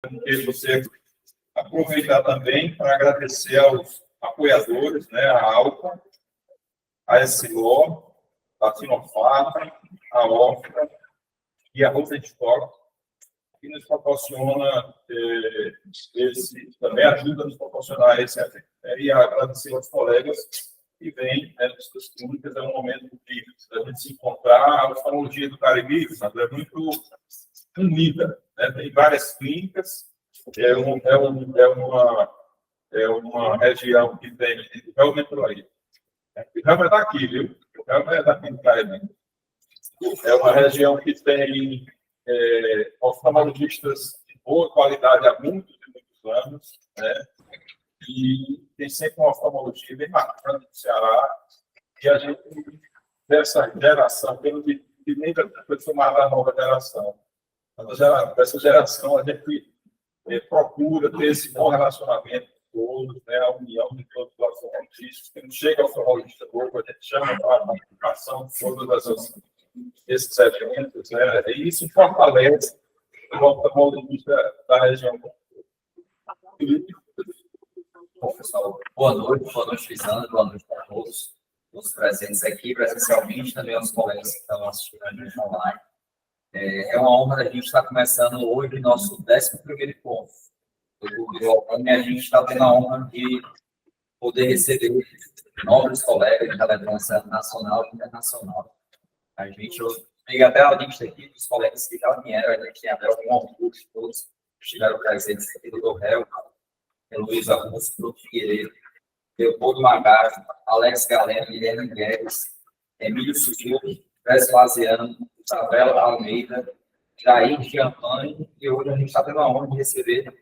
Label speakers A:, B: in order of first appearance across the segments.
A: que você aproveitar também para agradecer aos apoiadores, né, a Alfa, a SLO, a Sinopharm, a Ofra e a Rosenstock, que nos proporciona também ajuda a nos proporcionar esse evento. E agradecer aos colegas que vêm, né, das clínicas, é um momento de a gente se encontrar. A oftalmologia do Cariri, sabe, é muito unida, né? Tem várias clínicas, é uma região que tem realmente aí. O Rama é daqui, viu? O Rama é daqui do Cariri. É uma região que tem oftalmologistas de boa qualidade há muitos e muitos anos, né? E tem sempre uma oftalmologia bem bacana no Ceará, e a gente, dessa geração, pelo que nem foi chamada a nova geração, dessa geração, a gente procura ter esse bom relacionamento com todos, né? A união de todos os oftalmologistas, que não chega ao oftalmologista novo, a gente chama para a participação de todos esses eventos, né? E isso fortalece o oftalmologista da região.
B: Bom, pessoal, boa noite, Lisandro, boa noite para todos os presentes aqui presencialmente, também aos colegas que estão assistindo a gente online. É uma honra a gente estar começando hoje nosso 11º encontro do Glaucoma, e a gente está tendo a honra de poder receber novos colegas da relevância nacional e internacional. A gente, eu peguei até a lista aqui dos colegas que já vieram, a gente tem até algum orgulho, todos estiveram presentes aqui, do Dorrel, Luiz Augusto, Bruno Figueiredo, Leopoldo Magari, Alex Galeno, Guilherme Guedes, Emílio Suzuki, Vespasiano, Isabela Almeida, Jair Giampani, e hoje a gente está tendo a honra de receber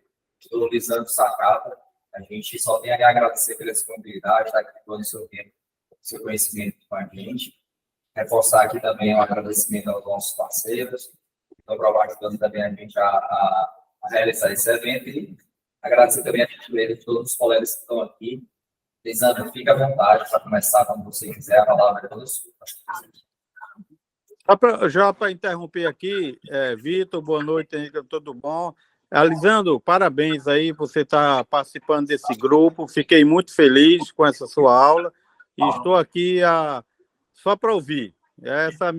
B: o Lisandro Sacata. A gente só tem a agradecer pela disponibilidade, estar aqui todo o seu tempo, seu conhecimento com a gente. Reforçar aqui também um agradecimento aos nossos parceiros, que estão ajudando também a gente a realizar esse evento, e agradecer também a gentileza de todos os colegas que estão aqui. Lisandro, fique à vontade para começar quando você quiser, a palavra é toda sua.
C: Já para interromper aqui, Vitor, boa noite, Henrique, tudo bom? Lisandro, parabéns aí, você está participando desse grupo, fiquei muito feliz com essa sua aula e estou aqui só para ouvir. Essa é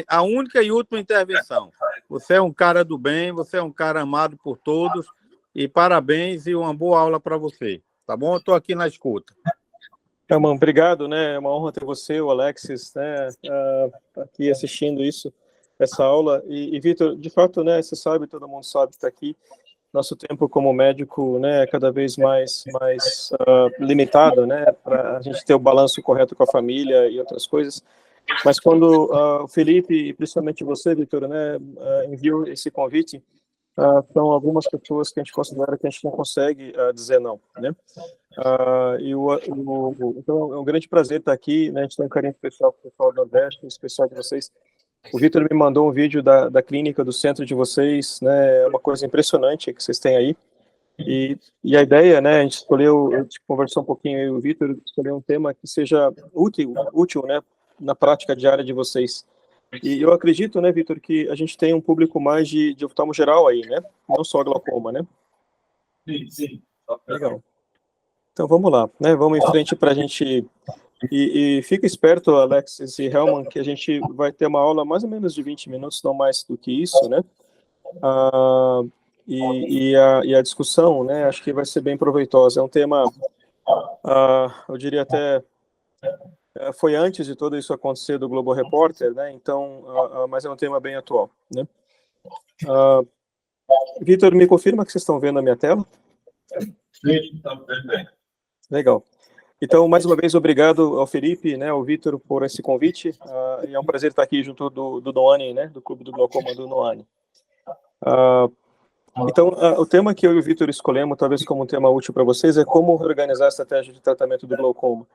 C: a única e última intervenção. Você é um cara do bem, você é um cara amado por todos, e parabéns e uma boa aula para você, tá bom? Eu estou aqui na escuta.
D: Mano, obrigado, né? É uma honra ter você, o Alexis, né, aqui assistindo essa aula. E Vitor, de fato, né, você sabe, todo mundo sabe que está aqui. Nosso tempo como médico, né, é cada vez mais limitado, né, para a gente ter o balanço correto com a família e outras coisas. Mas quando o Felipe, e principalmente você, Vitor, né, enviou esse convite, são algumas pessoas que a gente considera que a gente não consegue dizer não, né? Então é um grande prazer estar aqui, né? A gente tem um carinho especial para o pessoal do Nordeste, especial de vocês. O Vitor me mandou um vídeo da clínica, do centro de vocês, né? É uma coisa impressionante que vocês têm aí. E a ideia, né? A gente escolheu, a gente conversou um pouquinho aí, o Vitor escolheu um tema que seja útil, né? Na prática diária de vocês. E eu acredito, né, Vitor, que a gente tem um público mais de oftalmo geral aí, né? Não só glaucoma, né?
A: Sim.
D: Legal. Então vamos lá, né? Vamos em frente para a gente. E fica esperto, Alexis e Helman, que a gente vai ter uma aula mais ou menos de 20 minutos, não mais do que isso, né? E a discussão, né? Acho que vai ser bem proveitosa. É um tema, eu diria até. Foi antes de tudo isso acontecer do Globo Repórter, né? Então, mas é um tema bem atual, né? Vitor, me confirma que vocês estão vendo a minha tela?
A: Sim, estamos vendo bem.
D: Legal. Então, mais uma vez, obrigado ao Felipe, né, ao Vitor, por esse convite. E é um prazer estar aqui junto do Noani, né, do Clube do Glaucoma do Noani. Então, o tema que eu e o Vitor escolhemos, talvez como um tema útil para vocês, é como organizar a estratégia de tratamento do glaucoma.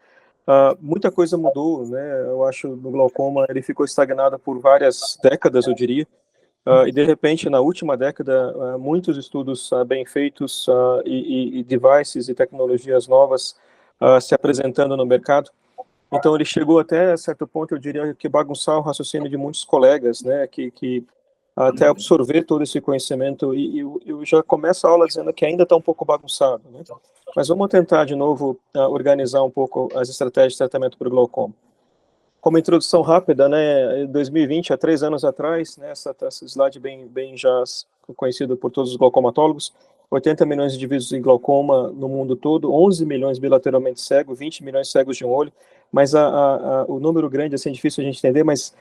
D: Muita coisa mudou, né? Eu acho no glaucoma ele ficou estagnado por várias décadas, eu diria, e de repente na última década muitos estudos bem feitos e devices e tecnologias novas se apresentando no mercado. Então ele chegou até certo ponto, eu diria, que bagunçar o raciocínio de muitos colegas, né? Que até absorver todo esse conhecimento, e eu já começo a aula dizendo que ainda está um pouco bagunçado, né? Mas vamos tentar de novo organizar um pouco as estratégias de tratamento para o glaucoma. Como introdução rápida, né, em 2020, há 3 anos atrás, né, essa slide bem já conhecido por todos os glaucomatólogos, 80 milhões de indivíduos em glaucoma no mundo todo, 11 milhões bilateralmente cegos, 20 milhões cegos de um olho, mas o número grande, assim, é difícil a gente entender, mas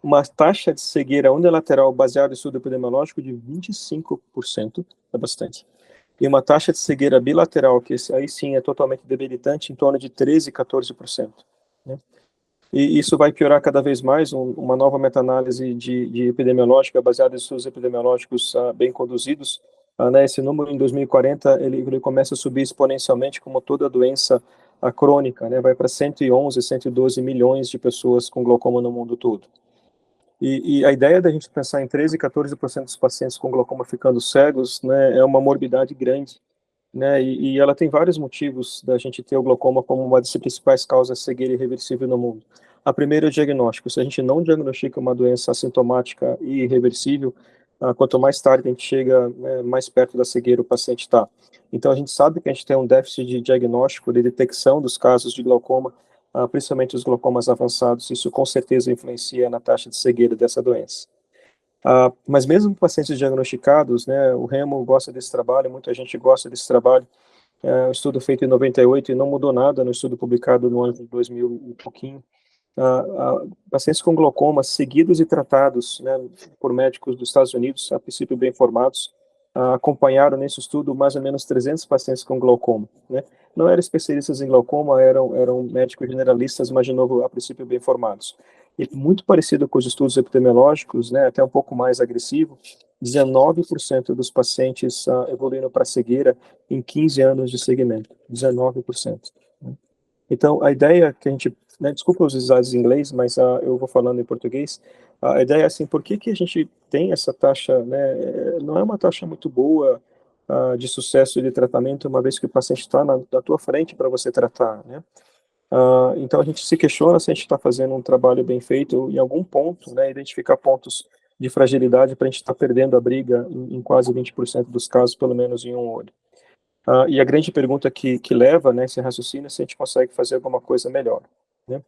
D: uma taxa de cegueira unilateral baseada em estudo epidemiológico de 25%, é bastante. E uma taxa de cegueira bilateral, que aí sim é totalmente debilitante, em torno de 13, 14%. Né? E isso vai piorar cada vez mais. Uma nova meta-análise de epidemiológica, baseada em estudos epidemiológicos bem conduzidos, né, esse número em 2040 ele começa a subir exponencialmente, como toda doença crônica, né, vai para 111, 112 milhões de pessoas com glaucoma no mundo todo. E a ideia da gente pensar em 13, 14% dos pacientes com glaucoma ficando cegos, né, é uma morbidade grande, né, e ela tem vários motivos da gente ter o glaucoma como uma das principais causas de cegueira irreversível no mundo. A primeira é o diagnóstico. Se a gente não diagnostica uma doença assintomática e irreversível, quanto mais tarde a gente chega, né, mais perto da cegueira o paciente está. Então a gente sabe que a gente tem um déficit de diagnóstico, de detecção dos casos de glaucoma, principalmente os glaucomas avançados. Isso com certeza influencia na taxa de cegueira dessa doença. Mas mesmo pacientes diagnosticados, né, o Remo gosta desse trabalho, muita gente gosta desse trabalho. Um estudo feito em 98 e não mudou nada no estudo publicado no ano de 2000 e pouquinho. Pacientes com glaucoma seguidos e tratados, né, por médicos dos Estados Unidos, a princípio bem formados, acompanharam nesse estudo mais ou menos 300 pacientes com glaucoma, né? Não eram especialistas em glaucoma, eram médicos generalistas, mas de novo, a princípio bem formados. E muito parecido com os estudos epidemiológicos, né, até um pouco mais agressivo, 19% dos pacientes evoluíram para cegueira em 15 anos de segmento, 19%. Né? Então, a ideia que a gente, né, desculpa os slides em inglês, mas eu vou falando em português. A ideia é assim, por que a gente tem essa taxa, né, não é uma taxa muito boa de sucesso de tratamento, uma vez que o paciente está na tua frente para você tratar, né? Então a gente se questiona se a gente está fazendo um trabalho bem feito em algum ponto, né, identificar pontos de fragilidade para a gente estar perdendo a briga em quase 20% dos casos, pelo menos em um olho. E a grande pergunta que leva, né, esse raciocínio é se a gente consegue fazer alguma coisa melhor, né?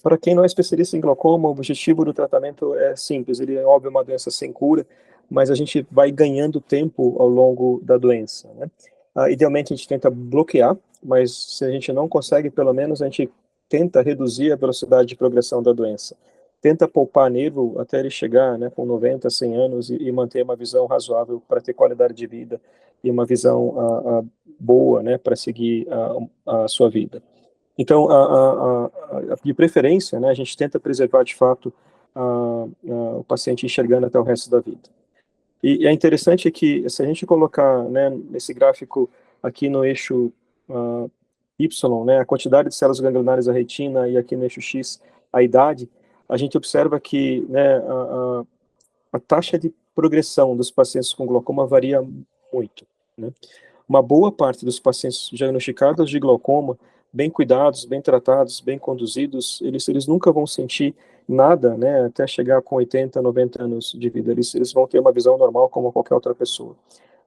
D: Para quem não é especialista em glaucoma, o objetivo do tratamento é simples, ele é óbvio uma doença sem cura, mas a gente vai ganhando tempo ao longo da doença, né? Idealmente a gente tenta bloquear, mas se a gente não consegue, pelo menos a gente tenta reduzir a velocidade de progressão da doença. Tenta poupar nervo até ele chegar, né, com 90, 100 anos e manter uma visão razoável para ter qualidade de vida e uma visão boa, né, para seguir a sua vida. Então, de preferência, né, a gente tenta preservar de fato o paciente enxergando até o resto da vida. E é interessante que, se a gente colocar, né, nesse gráfico aqui no eixo Y, né, a quantidade de células ganglionares da retina, e aqui no eixo X, a idade, a gente observa que, né, a taxa de progressão dos pacientes com glaucoma varia muito, né? Uma boa parte dos pacientes diagnosticados de glaucoma, bem cuidados, bem tratados, bem conduzidos, eles nunca vão sentir nada, né, até chegar com 80, 90 anos de vida. Eles vão ter uma visão normal como qualquer outra pessoa.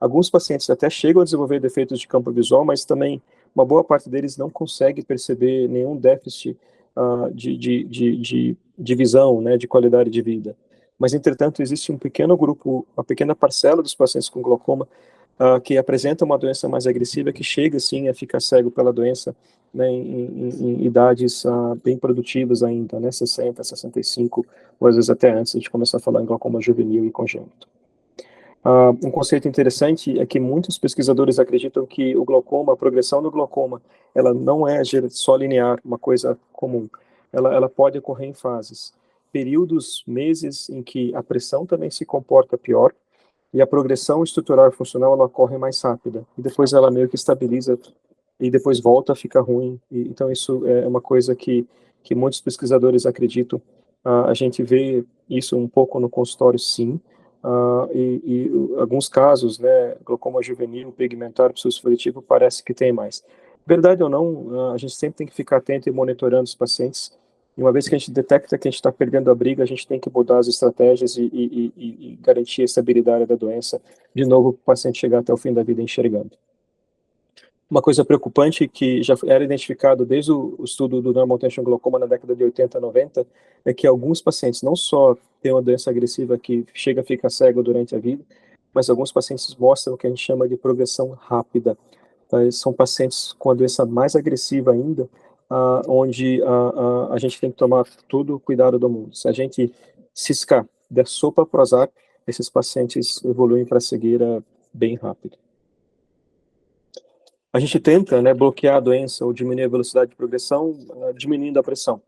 D: Alguns pacientes até chegam a desenvolver defeitos de campo visual, mas também uma boa parte deles não consegue perceber nenhum déficit de visão, né, de qualidade de vida. Mas, entretanto, existe um pequeno grupo, uma pequena parcela dos pacientes com glaucoma que apresenta uma doença mais agressiva, que chega, sim, a ficar cego pela doença, né, em idades bem produtivas ainda, né, 60, 65, ou às vezes até antes, a gente começar a falar em glaucoma juvenil e congênito. Um conceito interessante é que muitos pesquisadores acreditam que o glaucoma, a progressão do glaucoma, ela não é só linear, uma coisa comum. Ela pode ocorrer em fases. Períodos, meses, em que a pressão também se comporta pior, e a progressão estrutural e funcional ela ocorre mais rápida, e depois ela meio que estabiliza, e depois volta a ficar ruim. Então isso é uma coisa que muitos pesquisadores acreditam. A gente vê isso um pouco no consultório, sim, e alguns casos, né, glaucoma juvenil, pigmentar, pseudofolitivo, parece que tem mais. Verdade ou não, a gente sempre tem que ficar atento e monitorando os pacientes, E uma vez que a gente detecta que a gente está perdendo a briga, a gente tem que mudar as estratégias e garantir a estabilidade da doença, de novo, para o paciente chegar até o fim da vida enxergando. Uma coisa preocupante que já era identificado desde o estudo do normal tension glaucoma na década de 80, 90, é que alguns pacientes não só têm uma doença agressiva que chega a ficar cego durante a vida, mas alguns pacientes mostram o que a gente chama de progressão rápida. São pacientes com a doença mais agressiva ainda, onde a gente tem que tomar todo o cuidado do mundo. Se a gente ciscar, der sopa Prozac, esses pacientes evoluem para a cegueira bem rápido. A gente tenta, né, bloquear a doença ou diminuir a velocidade de progressão, diminuindo a pressão.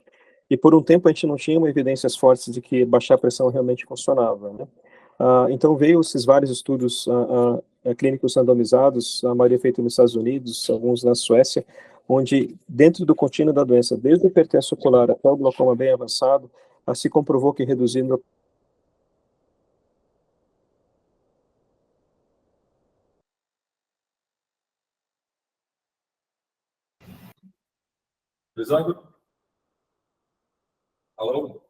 D: E por um tempo a gente não tinha evidências fortes de que baixar a pressão realmente funcionava, né? Então veio esses vários estudos clínicos randomizados, a maioria feita nos Estados Unidos, alguns na Suécia, onde dentro do contínuo da doença, desde o hipertenso ocular até o glaucoma bem avançado, se comprovou que reduzindo
A: Lisandro? Alô?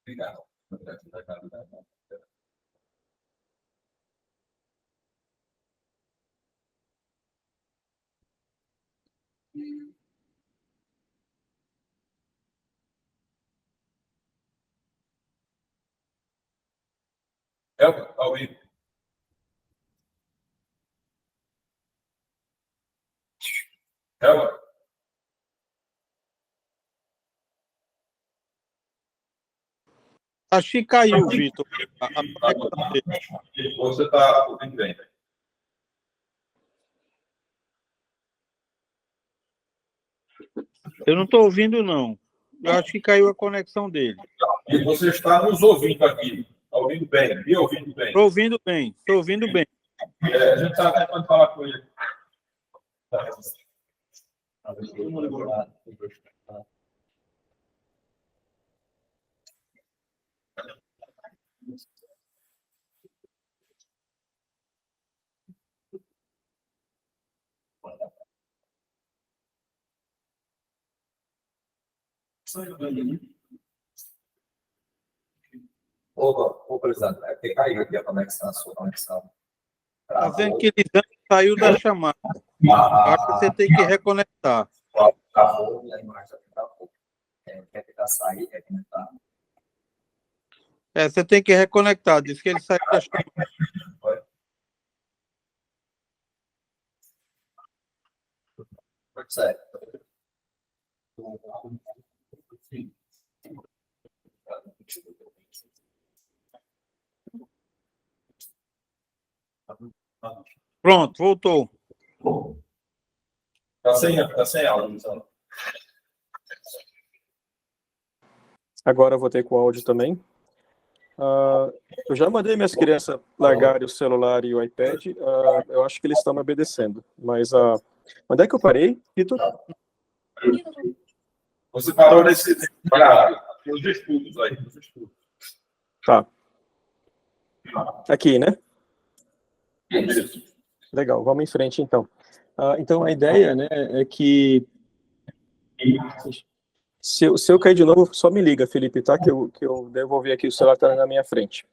A: Obrigado. Elton, ao vivo. Elton,
C: Acho que caiu, Vitor. A conexão dele.
A: você está ouvindo bem.
C: Eu não estou ouvindo, não. Eu acho que caiu a conexão dele.
A: E você está nos ouvindo aqui. Está ouvindo bem? Me ouvindo bem?
C: Estou ouvindo bem, estou ouvindo bem.
A: A gente está tentando falar com ele.
B: Ô, Lisandro, é porque caiu aqui a conexão, a sua conexão.
C: Está dizendo que Lisandro saiu da chamada. Acho que você tem que reconectar.
B: Travou e a imagem também travou. Quer tentar sair, quer conectar?
C: Você tem que reconectar. Diz que ele saiu da chamada.
B: Certo.
C: Pronto, voltou.
A: Está sem áudio, Lisandro.
D: Agora eu vou ter com o áudio também. Eu já mandei minhas crianças largarem o celular e o iPad. Eu acho que eles estão me obedecendo. Mas onde é que eu parei, Vitor?
A: Você parou nesse nos estudos aí, nos estudos.
D: Tá. Aqui, né? Legal, vamos em frente então. Então a ideia, né, é que se eu cair de novo, só me liga, Felipe, tá? Que eu devolvi aqui, o celular está na minha frente.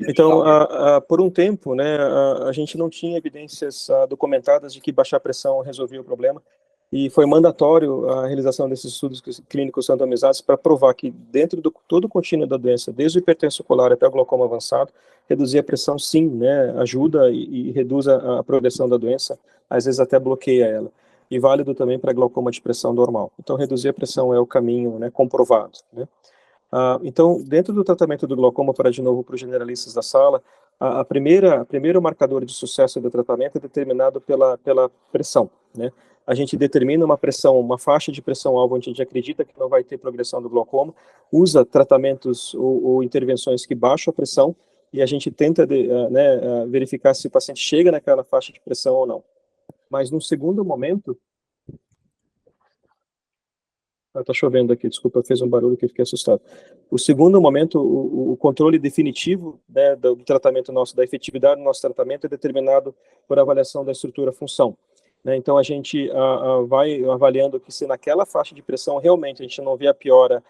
D: Então, por um tempo, né, a gente não tinha evidências documentadas de que baixar a pressão resolvia o problema, e foi mandatório a realização desses estudos clínicos randomizados para provar que dentro do todo o contínuo da doença, desde o hipertenso ocular até o glaucoma avançado, reduzir a pressão sim, né, ajuda e reduz a progressão da doença, às vezes até bloqueia ela. E válido também para glaucoma de pressão normal. Então, reduzir a pressão é o caminho, né, comprovado, né. Então, dentro do tratamento do glaucoma, para de novo para os generalistas da sala, a primeiro marcador de sucesso do tratamento é determinado pela pressão, né? A gente determina uma pressão, uma faixa de pressão-alvo onde a gente acredita que não vai ter progressão do glaucoma, usa tratamentos ou intervenções que baixam a pressão e a gente tenta verificar se o paciente chega naquela faixa de pressão ou não. Mas, no segundo momento, Tá chovendo aqui, desculpa, fez um barulho que eu fiquei assustado. O segundo momento, o controle definitivo, né, do tratamento nosso, da efetividade do nosso tratamento é determinado por avaliação da estrutura-função. Né? Então, a gente vai avaliando que se naquela faixa de pressão realmente a gente não vê a piora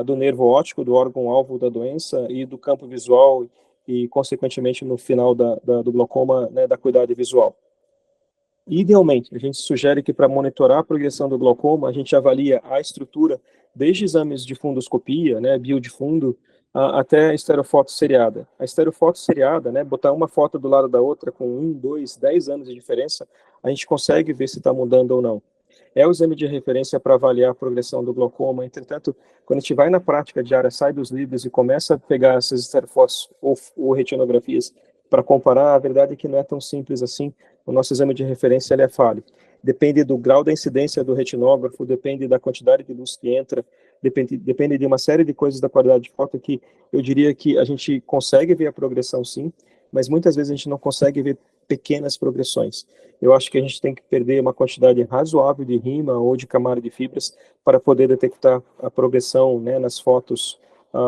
D: do nervo óptico, do órgão-alvo da doença e do campo visual e, consequentemente, no final do glaucoma, né, da acuidade visual. Idealmente, a gente sugere que para monitorar a progressão do glaucoma, a gente avalia a estrutura desde exames de fundoscopia, né, bio de fundo, até a esterofoto seriada. A esterofoto seriada, né, botar uma foto do lado da outra com 1, 2, 10 anos de diferença, a gente consegue ver se está mudando ou não. É o exame de referência para avaliar a progressão do glaucoma. Entretanto, quando a gente vai na prática diária, sai dos livros e começa a pegar essas esterofotos ou retinografias para comparar, a verdade é que não é tão simples assim. O nosso exame de referência ele é falho. Depende do grau da incidência do retinógrafo, depende da quantidade de luz que entra, depende de uma série de coisas da qualidade de foto que eu diria que a gente consegue ver a progressão sim, mas muitas vezes a gente não consegue ver pequenas progressões. Eu acho que a gente tem que perder uma quantidade razoável de rima ou de camada de fibras para poder detectar a progressão, né, nas fotos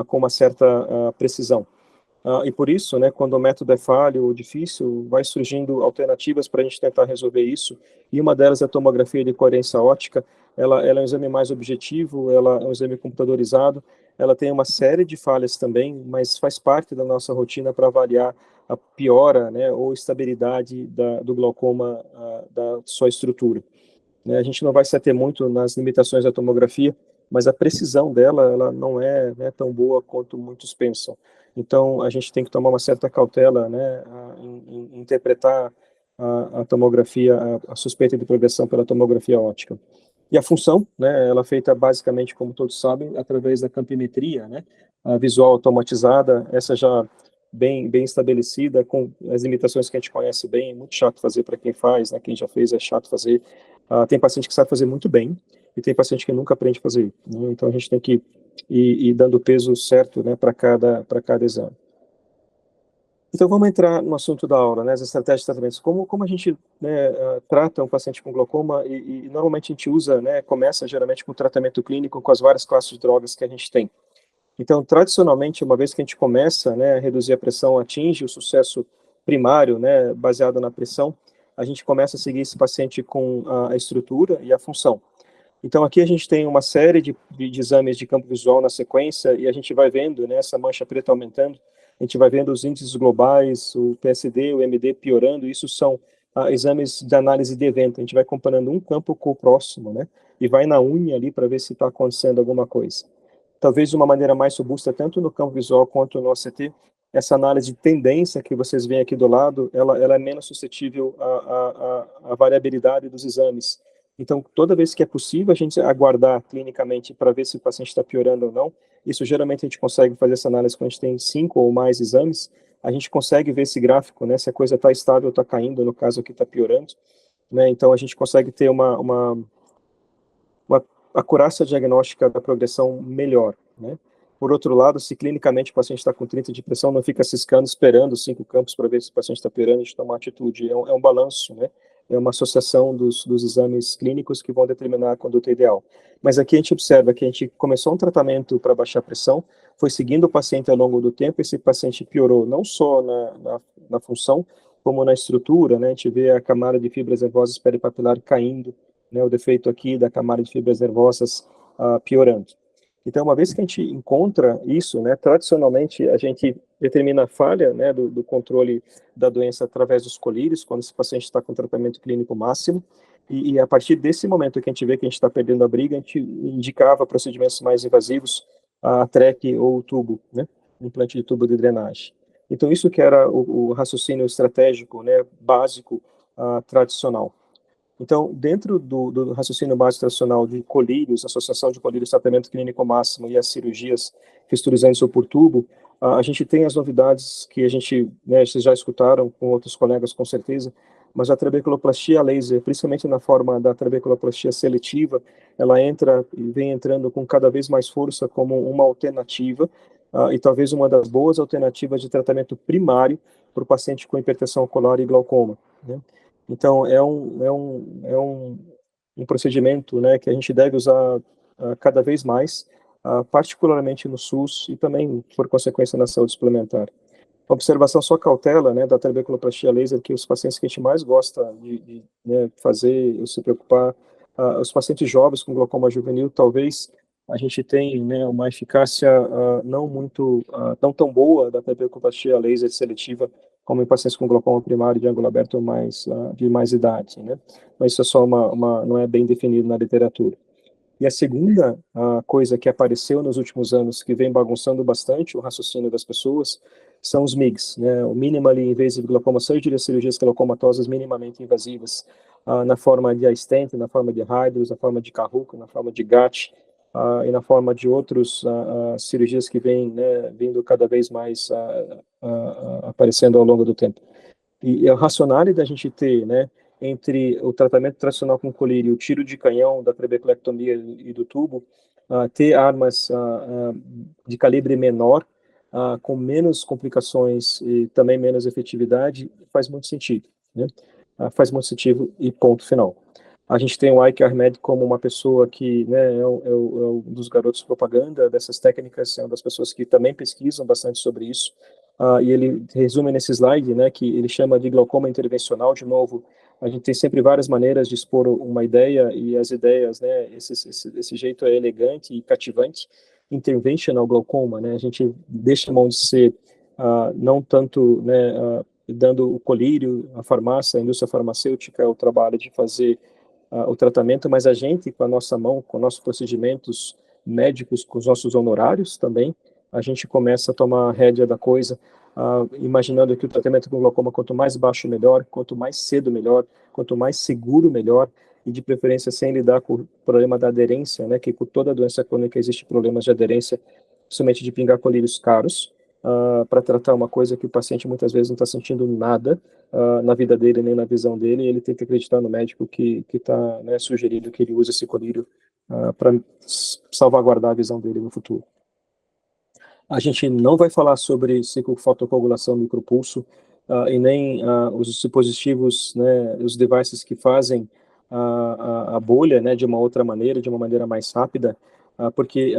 D: com uma certa precisão. E por isso, né, quando o método é falho ou difícil, vai surgindo alternativas para a gente tentar resolver isso, e uma delas é a tomografia de coerência óptica. Ela é um exame mais objetivo, ela é um exame computadorizado, ela tem uma série de falhas também, mas faz parte da nossa rotina para avaliar a piora, né, ou estabilidade do glaucoma, da sua estrutura. Né, a gente não vai se ater muito nas limitações da tomografia, mas a precisão dela, ela não é, né, tão boa quanto muitos pensam. Então, a gente tem que tomar uma certa cautela, né, em interpretar a tomografia, a suspeita de progressão pela tomografia óptica. E a função, né, ela é feita basicamente, como todos sabem, através da campimetria, né, a visual automatizada, essa já bem estabelecida, com as limitações que a gente conhece bem, é muito chato fazer para quem faz, né, quem já fez é chato fazer. Tem paciente que sabe fazer muito bem, e tem paciente que nunca aprende a fazer, né, então a gente tem que ir dando o peso certo, né, para cada exame. Então, vamos entrar no assunto da aula, né, as estratégias de tratamento. Como a gente, né, trata um paciente com glaucoma, e normalmente a gente usa, né, começa geralmente com o tratamento clínico com as várias classes de drogas que a gente tem. Então, tradicionalmente, uma vez que a gente começa, né, a reduzir a pressão, atinge o sucesso primário, né, baseado na pressão, a gente começa a seguir esse paciente com a estrutura e a função. Então, aqui a gente tem uma série de exames de campo visual na sequência, e a gente vai vendo, né, essa mancha preta aumentando, a gente vai vendo os índices globais, o PSD, o MD piorando, isso são exames de análise de evento, a gente vai comparando um campo com o próximo, né, e vai na unha ali para ver se está acontecendo alguma coisa. Talvez de uma maneira mais robusta, tanto no campo visual quanto no OCT, essa análise de tendência que vocês veem aqui do lado, ela é menos suscetível à variabilidade dos exames. Então, toda vez que é possível a gente aguardar clinicamente para ver se o paciente está piorando ou não, isso geralmente a gente consegue fazer essa análise quando a gente tem 5 ou mais exames, a gente consegue ver esse gráfico, né, se a coisa está estável ou está caindo, no caso aqui está piorando, né, então a gente consegue ter uma acurácia diagnóstica da progressão melhor, né. Por outro lado, se clinicamente o paciente está com 30 de pressão, não fica ciscando, esperando 5 campos para ver se o paciente está piorando, a gente toma uma atitude, é um balanço, né, é uma associação dos exames clínicos que vão determinar a conduta ideal. Mas aqui a gente observa que a gente começou um tratamento para baixar a pressão, foi seguindo o paciente ao longo do tempo, esse paciente piorou não só na função, como na estrutura, né, a gente vê a camada de fibras nervosas peripapilar caindo, né, o defeito aqui da camada de fibras nervosas piorando. Então, uma vez que a gente encontra isso, né, tradicionalmente a gente determina a falha, né, do controle da doença através dos colírios, quando esse paciente está com tratamento clínico máximo, e a partir desse momento que a gente vê que a gente está perdendo a briga, a gente indicava procedimentos mais invasivos, a TREC ou o tubo, né, implante de tubo de drenagem. Então, isso que era o raciocínio estratégico, né, básico, tradicional. Então, dentro do raciocínio básico tradicional de colírios, associação de colírios, tratamento clínico máximo e as cirurgias fisturizantes ou por tubo, a gente tem as novidades que a gente, né, vocês já escutaram com outros colegas com certeza, mas a trabeculoplastia laser, principalmente na forma da trabeculoplastia seletiva, ela entra e vem entrando com cada vez mais força como uma alternativa, e talvez uma das boas alternativas de tratamento primário para o paciente com hipertensão ocular e glaucoma, né? Então, é um procedimento, né, que a gente deve usar cada vez mais, particularmente no SUS e também, por consequência, na saúde suplementar. Observação só cautela, né, da trabeculoplastia laser, que os pacientes que a gente mais gosta de né, fazer, ou se preocupar, os pacientes jovens com glaucoma juvenil, talvez a gente tenha, né, uma eficácia não tão boa da trabeculoplastia laser seletiva como em pacientes com glaucoma primário de ângulo aberto de mais idade, né? Mas isso é só não é bem definido na literatura. E a segunda coisa que apareceu nos últimos anos, que vem bagunçando bastante o raciocínio das pessoas, são os MIGs, né? O Minimally Invasive Glaucoma Surgery, as cirurgias glaucomatosas minimamente invasivas, na forma de iStent, na forma de Hydros, na forma de Kahuku, na forma de GATT, e na forma de outros cirurgias que vêm, né, vindo cada vez mais aparecendo ao longo do tempo. E a racionalidade da gente ter, né, entre o tratamento tradicional com colírio e o tiro de canhão da trabeculectomia e do tubo, ter armas de calibre menor, com menos complicações e também menos efetividade, faz muito sentido, né? Faz muito sentido e ponto final. A gente tem o Ike Ahmed como uma pessoa que, né, é um dos garotos propaganda dessas técnicas, é uma das pessoas que também pesquisam bastante sobre isso, e ele resume nesse slide, né, que ele chama de glaucoma intervencional. De novo, a gente tem sempre várias maneiras de expor uma ideia, e as ideias, né, esse jeito é elegante e cativante. Interventional glaucoma, né, a gente deixa a mão de ser não tanto, né, dando o colírio, a farmácia, a indústria farmacêutica, o trabalho de fazer o tratamento, mas a gente, com a nossa mão, com nossos procedimentos médicos, com os nossos honorários também, a gente começa a tomar a rédea da coisa, imaginando que o tratamento com glaucoma, quanto mais baixo melhor, quanto mais cedo melhor, quanto mais seguro melhor, e de preferência sem lidar com o problema da aderência, né, que com toda doença crônica existe problemas de aderência, principalmente de pingar colírios caros, para tratar uma coisa que o paciente muitas vezes não está sentindo nada na vida dele, nem na visão dele, e ele tem que acreditar no médico que está, né, sugerindo que ele use esse colírio para salvaguardar a visão dele no futuro. A gente não vai falar sobre ciclofotocoagulação micropulso e nem os dispositivos, né, os devices que fazem a bolha, né, de uma outra maneira, de uma maneira mais rápida, porque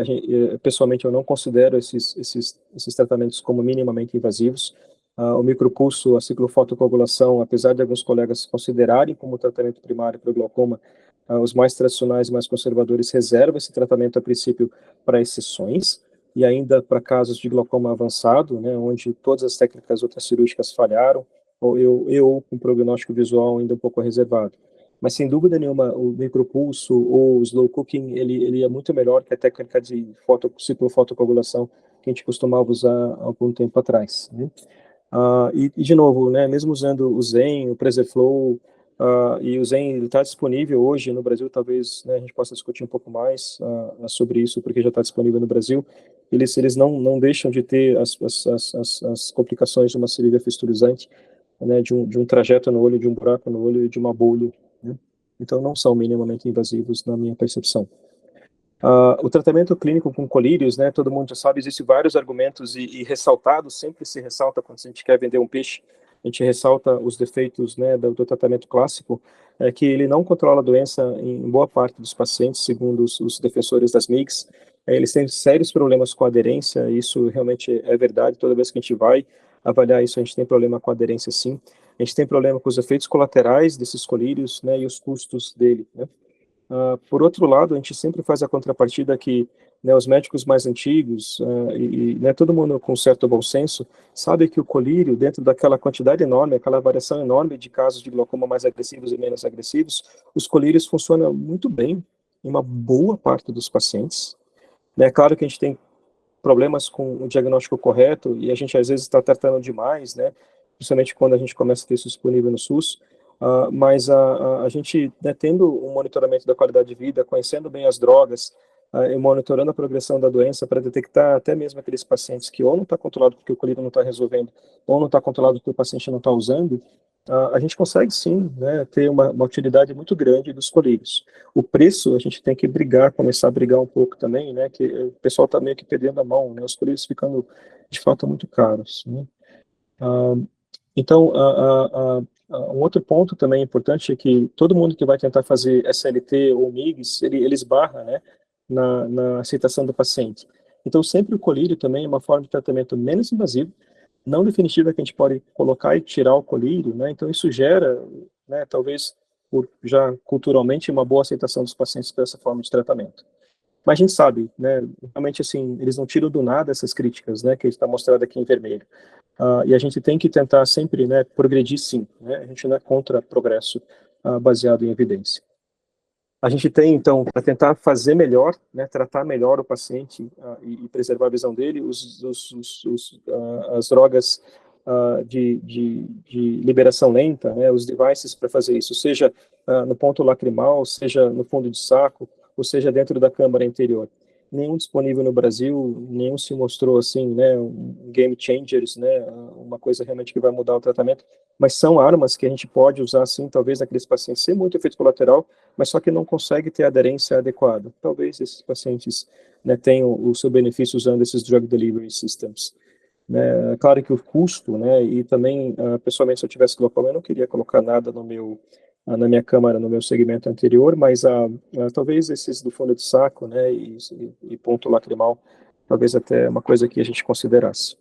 D: pessoalmente eu não considero esses tratamentos como minimamente invasivos. O micropulso, a ciclofotocoagulação, apesar de alguns colegas considerarem como tratamento primário para o glaucoma, os mais tradicionais, mais conservadores, reservam esse tratamento a princípio para exceções, e ainda para casos de glaucoma avançado, né, onde todas as técnicas ultracirúrgicas falharam, ou com prognóstico visual ainda um pouco reservado. Mas, sem dúvida nenhuma, o micropulso ou o slow cooking, ele é muito melhor que a técnica de ciclofotocoagulação que a gente costumava usar há algum tempo atrás, né? E, de novo, né, mesmo usando o Zen, o PreserFlow, e o Zen está disponível hoje no Brasil, talvez, né, a gente possa discutir um pouco mais sobre isso, porque já está disponível no Brasil. Eles não deixam de ter as complicações de uma cirurgia fistulizante, né, de um trajeto no olho, de um buraco no olho e de uma bolha, né? Então não são minimamente invasivos na minha percepção. O tratamento clínico com colírios, né, todo mundo já sabe, existem vários argumentos e ressaltados, sempre se ressalta quando a gente quer vender um peixe, a gente ressalta os defeitos, né, do tratamento clássico, que ele não controla a doença em boa parte dos pacientes, segundo os defensores das MIGs. Eles têm sérios problemas com a aderência, isso realmente é verdade, toda vez que a gente vai avaliar isso, a gente tem problema com a aderência, sim. A gente tem problema com os efeitos colaterais desses colírios, né, e os custos dele, né. Por outro lado, a gente sempre faz a contrapartida que, né, os médicos mais antigos né, todo mundo com certo bom senso sabe que o colírio, dentro daquela quantidade enorme, aquela variação enorme de casos de glaucoma mais agressivos e menos agressivos, os colírios funcionam muito bem em uma boa parte dos pacientes. É claro que a gente tem problemas com o diagnóstico correto e a gente às vezes está tratando demais, né, principalmente quando a gente começa a ter isso disponível no SUS. Mas a gente, né, tendo um monitoramento da qualidade de vida, conhecendo bem as drogas, e monitorando a progressão da doença para detectar até mesmo aqueles pacientes que ou não está controlado porque o colírio não está resolvendo, ou não está controlado porque o paciente não está usando, a gente consegue sim, né, ter uma utilidade muito grande dos colírios. O preço, a gente tem que começar a brigar um pouco também, né, que o pessoal está meio que perdendo a mão, né, os colírios ficando de fato muito caros, né. Então, um outro ponto também importante é que todo mundo que vai tentar fazer SLT ou MIGS, ele esbarra, né, na aceitação do paciente. Então, sempre o colírio também é uma forma de tratamento menos invasivo, não definitiva, que a gente pode colocar e tirar o colírio, né? Então, isso gera, né, talvez, já culturalmente, uma boa aceitação dos pacientes para essa forma de tratamento. Mas a gente sabe, né, realmente, assim, eles não tiram do nada essas críticas, né, que está mostrado aqui em vermelho. E a gente tem que tentar sempre, né, progredir sim, né? A gente não é contra progresso baseado em evidência. A gente tem, então, para tentar fazer melhor, né, tratar melhor o paciente e preservar a visão dele, as drogas de liberação lenta, né, os devices para fazer isso, seja no ponto lacrimal, seja no fundo de saco, ou seja dentro da câmara interior. Nenhum disponível no Brasil, nenhum se mostrou assim, né, um game changers, né, uma coisa realmente que vai mudar o tratamento, mas são armas que a gente pode usar, assim, talvez naqueles pacientes sem muito efeito colateral, mas só que não consegue ter aderência adequada. Talvez esses pacientes, né, tenham o seu benefício usando esses drug delivery systems. Né? Claro que o custo, né, e também, pessoalmente, se eu tivesse glaucoma, eu não queria colocar nada na minha câmara, no meu segmento anterior, mas talvez esses do fundo de saco, né, e ponto lacrimal, talvez até uma coisa que a gente considerasse.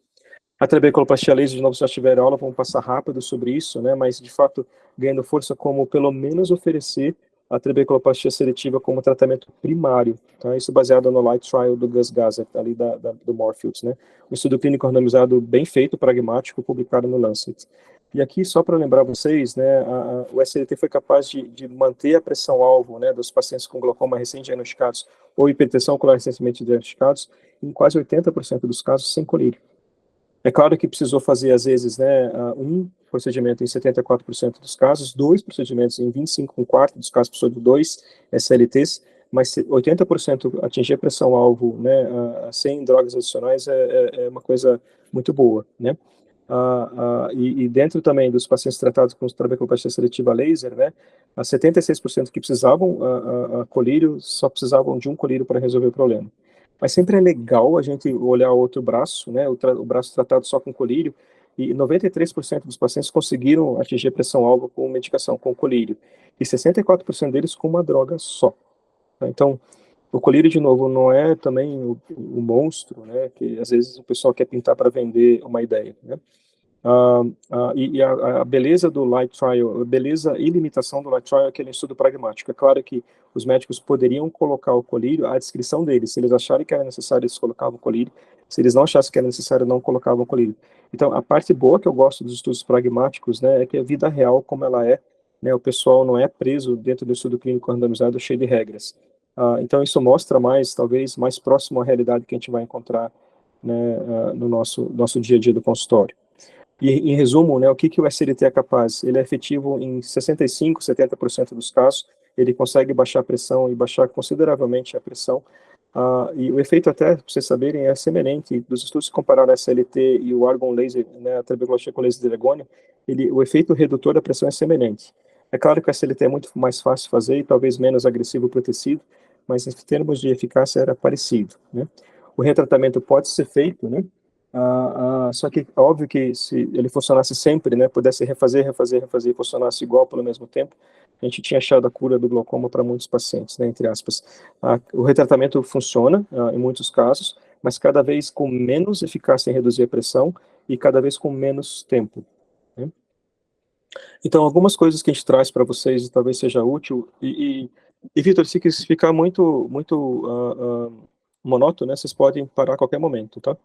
D: A trabeculoplastia laser, de novo, se nós tiver aula, vamos passar rápido sobre isso, né, mas, de fato, ganhando força como, pelo menos, oferecer a trabeculoplastia seletiva como tratamento primário, tá? Isso baseado no Light Trial do Gus Gazzard, ali do Moorfields, né? Um estudo clínico randomizado bem feito, pragmático, publicado no Lancet. E aqui, só para lembrar vocês, né, o SLT foi capaz de manter a pressão-alvo, né, dos pacientes com glaucoma recém-diagnosticados ou hipertensão ocular recentemente diagnosticados, em quase 80% dos casos, sem colírio. É claro que precisou fazer, às vezes, né, um procedimento em 74% dos casos, 2 procedimentos em 25%, um quarto dos casos, precisou de 2 SLTs, mas 80% atingir a pressão-alvo, né, sem drogas adicionais é uma coisa muito boa, né? E dentro também dos pacientes tratados com trabeculoplastia seletiva laser, né, 76% que precisavam colírio, só precisavam de um colírio para resolver o problema. Mas sempre é legal a gente olhar o outro braço, né, o braço tratado só com colírio, e 93% dos pacientes conseguiram atingir a pressão-alvo com medicação, com colírio, e 64% deles com uma droga só. Tá? Então, o colírio, de novo, não é também o monstro, né, que às vezes o pessoal quer pintar para vender uma ideia, né? E a beleza do Light Trial, a beleza e limitação do Light Trial é aquele estudo pragmático. É claro que os médicos poderiam colocar o colírio à descrição deles. Se eles acharem que era necessário, eles colocavam o colírio. Se eles não achassem que era necessário, não colocavam o colírio. Então, a parte boa que eu gosto dos estudos pragmáticos, né, é que a vida real, como ela é, né, o pessoal não é preso dentro do estudo clínico randomizado cheio de regras. Então, isso mostra mais, talvez, mais próximo à realidade que a gente vai encontrar, né, no nosso dia a dia do consultório. E, em resumo, né, o que o SLT é capaz? Ele é efetivo em 65%, 70% dos casos, ele consegue baixar a pressão e baixar consideravelmente a pressão, e o efeito, até, para vocês saberem, é semelhante. Dos estudos que compararam a SLT e o argon laser, né, a trabeculoplastia com laser de Ergônio, o efeito redutor da pressão é semelhante. É claro que o SLT é muito mais fácil de fazer e talvez menos agressivo para o tecido, mas em termos de eficácia era parecido, né? O retratamento pode ser feito, né? Só que, óbvio que se ele funcionasse sempre, né, pudesse refazer e funcionasse igual pelo mesmo tempo, a gente tinha achado a cura do glaucoma para muitos pacientes, né, entre aspas. O retratamento funciona em muitos casos, mas cada vez com menos eficácia em reduzir a pressão e cada vez com menos tempo, né? Então, algumas coisas que a gente traz para vocês e talvez seja útil, e Vitor, se ficar muito monótono, né, vocês podem parar a qualquer momento, tá?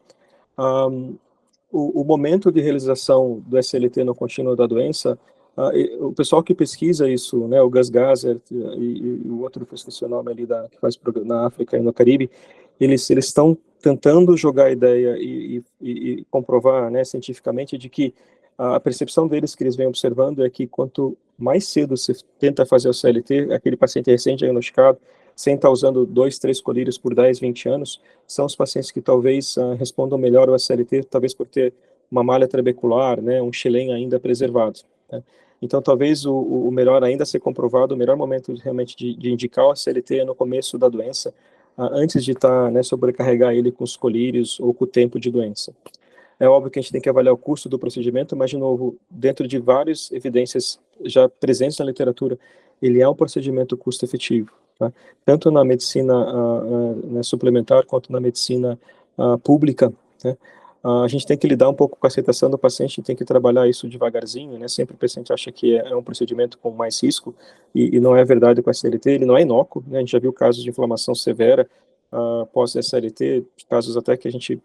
D: O momento de realização do SLT no contínuo da doença, o pessoal que pesquisa isso, né, o Gus Gazzard e o outro, que eu esqueci o nome ali, que faz na África e no Caribe, eles estão tentando jogar a ideia e comprovar, né, cientificamente, de que a percepção deles que eles vêm observando é que quanto mais cedo você tenta fazer o CLT, aquele paciente recém-diagnosticado, sem estar usando 2, 3 colírios por 10, 20 anos, são os pacientes que talvez respondam melhor ao SLT, talvez por ter uma malha trabecular, né, um Schillen ainda preservado, né? Então, talvez o melhor ainda a ser comprovado, o melhor momento realmente de indicar o SLT é no começo da doença, antes de estar, né, sobrecarregar ele com os colírios ou com o tempo de doença. É óbvio que a gente tem que avaliar o custo do procedimento, mas, de novo, dentro de várias evidências já presentes na literatura, ele é um procedimento custo-efetivo. tá? Tanto na medicina né, suplementar quanto na medicina pública, né? A gente tem que lidar um pouco com a aceitação do paciente, tem que trabalhar isso devagarzinho, né? Sempre o paciente acha que é um procedimento com mais risco, e não é verdade com a SLT, ele não é inócuo, né? A gente já viu casos de inflamação severa pós-SLT, casos até que a gente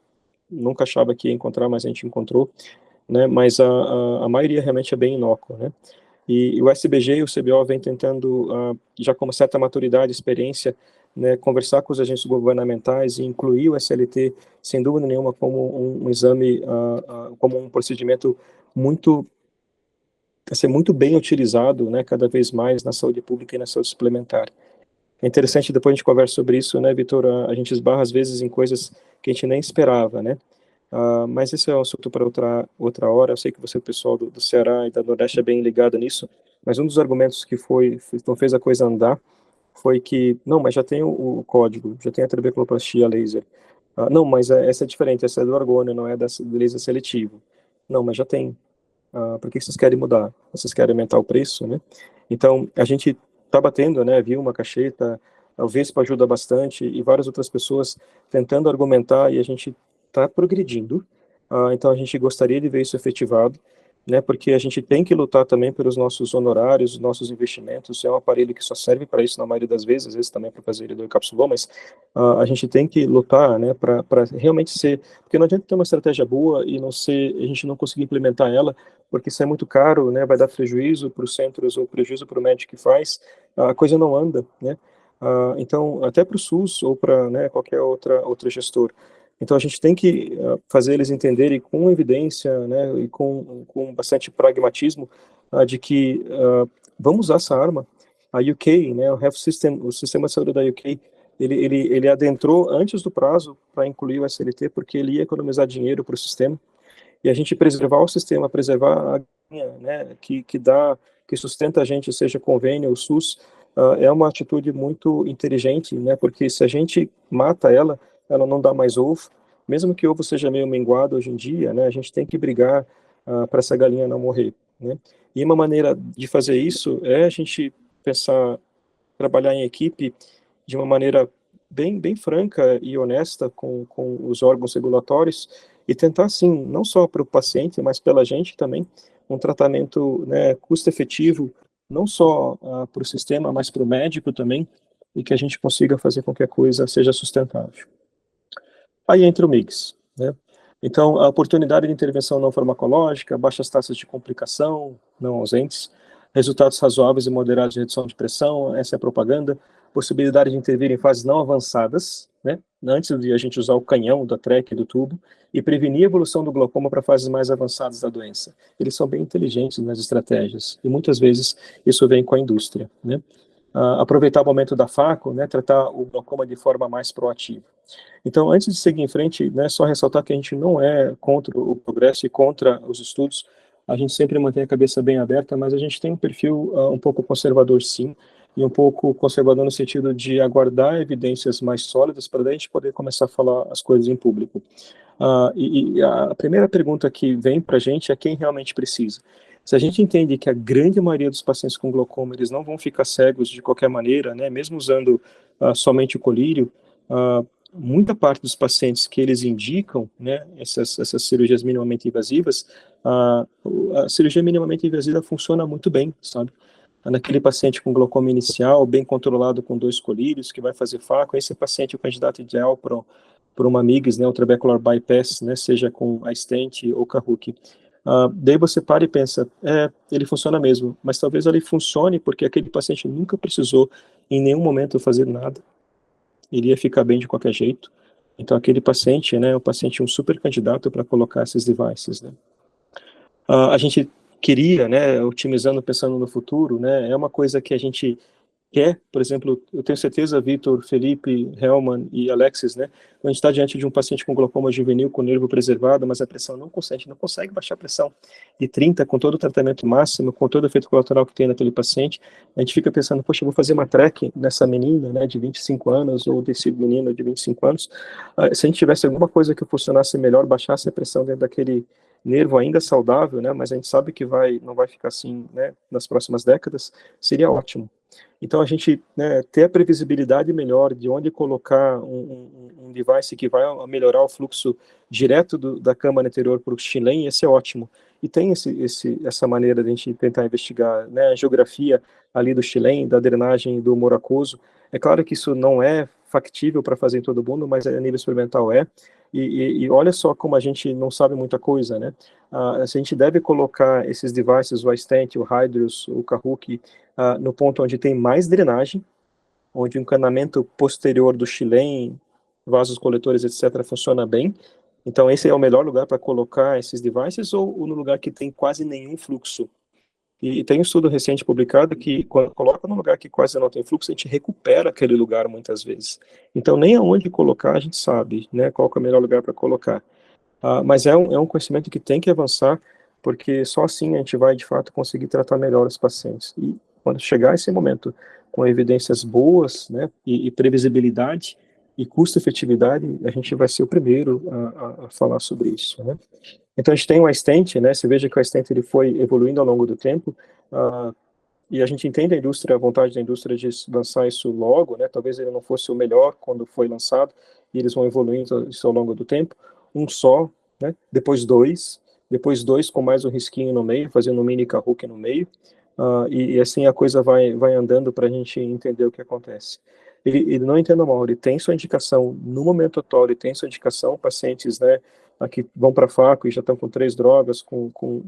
D: nunca achava que ia encontrar, mas a gente encontrou, né? Mas a maioria realmente é bem inócua, né? E o SBG e o CBO vem tentando, já com uma certa maturidade, experiência, né, conversar com os agentes governamentais e incluir o SLT, sem dúvida nenhuma, como um exame, como um procedimento a ser muito bem utilizado, né, cada vez mais na saúde pública e na saúde suplementar. É interessante, depois a gente conversa sobre isso, né, Vitor, a gente esbarra às vezes em coisas que a gente nem esperava, né, mas esse é um assunto para outra hora. Eu sei que você, o pessoal do Ceará e da Nordeste, é bem ligado nisso, mas um dos argumentos que não fez a coisa andar foi que, não, mas já tem o código, já tem a trabeculoplastia laser. Não, mas essa é diferente, essa é do argônio, não é do laser seletivo. Não, mas já tem. Por que vocês querem mudar? Vocês querem aumentar o preço, né? Então, a gente está batendo, né? Viu uma cacheta, o Vespa ajuda bastante, e várias outras pessoas tentando argumentar, e a gente está progredindo. Então, a gente gostaria de ver isso efetivado, né? Porque a gente tem que lutar também pelos nossos honorários, os nossos investimentos. É um aparelho que só serve para isso na maioria das vezes, às vezes também para fazer hidrocapsulô, mas a gente tem que lutar, né? Para realmente ser, porque não adianta ter uma estratégia boa e a gente não conseguir implementar ela, porque isso é muito caro, né? Vai dar prejuízo para os centros ou prejuízo para o médico que faz. A coisa não anda, né? Então, até para o SUS ou para, né, qualquer outro gestor. Então, a gente tem que fazer eles entenderem com evidência, né, e com bastante pragmatismo, de que vamos usar essa arma. A UK, né, o Health System, o sistema de saúde da UK, ele adentrou antes do prazo para incluir o SLT, porque ele ia economizar dinheiro para o sistema, e a gente preservar o sistema, preservar a linha, né, que sustenta a gente, seja convênio ou SUS, é uma atitude muito inteligente, né, porque se a gente mata ela não dá mais ovo, mesmo que o ovo seja meio minguado hoje em dia, né, a gente tem que brigar para essa galinha não morrer, né. E uma maneira de fazer isso é a gente trabalhar em equipe de uma maneira bem franca e honesta com os órgãos regulatórios, e tentar, sim, não só para o paciente, mas pela gente também, um tratamento, né, custo-efetivo, não só para o sistema, mas para o médico também, e que a gente consiga fazer com que a coisa seja sustentável. Aí entra o MIGS, né? Então, a oportunidade de intervenção não farmacológica, baixas taxas de complicação, não ausentes, resultados razoáveis e moderados de redução de pressão, essa é a propaganda, possibilidade de intervir em fases não avançadas, né, antes de a gente usar o canhão da TREC do tubo, e prevenir a evolução do glaucoma para fases mais avançadas da doença. Eles são bem inteligentes nas estratégias, e muitas vezes isso vem com a indústria, né. Aproveitar o momento da FACO, né, tratar o glaucoma de forma mais proativa. Então, antes de seguir em frente, né, só ressaltar que a gente não é contra o progresso e contra os estudos, a gente sempre mantém a cabeça bem aberta, mas a gente tem um perfil um pouco conservador, sim, e um pouco conservador no sentido de aguardar evidências mais sólidas para daí a gente poder começar a falar as coisas em público. E a primeira pergunta que vem para a gente é quem realmente precisa. Se a gente entende que a grande maioria dos pacientes com glaucoma, eles não vão ficar cegos de qualquer maneira, né, mesmo usando somente o colírio, muita parte dos pacientes que eles indicam, né, essas cirurgias minimamente invasivas, a cirurgia minimamente invasiva funciona muito bem, sabe? Naquele paciente com glaucoma inicial, bem controlado com 2 colírios, que vai fazer FACO, esse paciente é o candidato ideal para uma MIGS, né, o trabecular bypass, né, seja com a stent ou com a Hook. Daí você para e pensa, ele funciona mesmo, mas talvez ele funcione porque aquele paciente nunca precisou em nenhum momento fazer nada, iria ficar bem de qualquer jeito. Então aquele paciente, né, o paciente é um super candidato para colocar esses devices, né. A gente queria, né, otimizando, pensando no futuro, né, é uma coisa que a gente quer, por exemplo, eu tenho certeza, Vitor, Felipe, Helman e Alexis, né, quando a gente está diante de um paciente com glaucoma juvenil, com nervo preservado, mas a pressão não consegue baixar a pressão de 30, com todo o tratamento máximo, com todo o efeito colateral que tem naquele paciente, a gente fica pensando, poxa, eu vou fazer uma TREC nessa menina, né, de 25 anos, ou desse menino de 25 anos, se a gente tivesse alguma coisa que funcionasse melhor, baixasse a pressão dentro daquele nervo ainda saudável, né, mas a gente sabe que não vai ficar assim, né, nas próximas décadas, seria ótimo, Então, a gente, né, ter a previsibilidade melhor de onde colocar um device que vai melhorar o fluxo direto da câmara anterior para o xilém, esse é ótimo. E tem essa maneira de a gente tentar investigar, né, a geografia ali do xilém, da drenagem do moracoso. É claro que isso não é factível para fazer em todo mundo, mas a nível experimental é. E olha só como a gente não sabe muita coisa, né? A gente deve colocar esses devices, o iStent, o Hydrus, o Kahoot, no ponto onde tem mais drenagem, onde o encanamento posterior do xilém, vasos coletores, etc., funciona bem. Então, esse é o melhor lugar para colocar esses devices, ou no lugar que tem quase nenhum fluxo? E tem um estudo recente publicado que, quando coloca num lugar que quase não tem fluxo, a gente recupera aquele lugar muitas vezes. Então, nem aonde colocar a gente sabe, né, qual é o melhor lugar para colocar. Mas é um conhecimento que tem que avançar, porque só assim a gente vai, de fato, conseguir tratar melhor os pacientes. E quando chegar esse momento com evidências boas, né, e previsibilidade e custo-efetividade, a gente vai ser o primeiro a falar sobre isso, né. Então, a gente tem o iStent, né, você veja que o iStent ele foi evoluindo ao longo do tempo, e a gente entende a vontade da indústria de lançar isso logo, né, talvez ele não fosse o melhor quando foi lançado, e eles vão evoluindo isso ao longo do tempo, um só, né, depois dois com mais um risquinho no meio, fazendo um mini Kahoot no meio, e assim a coisa vai andando para a gente entender o que acontece. Ele não entenda mal, ele tem sua indicação, no momento atual, ele tem sua indicação, pacientes, né, que vão para faco e já estão com 3 drogas, com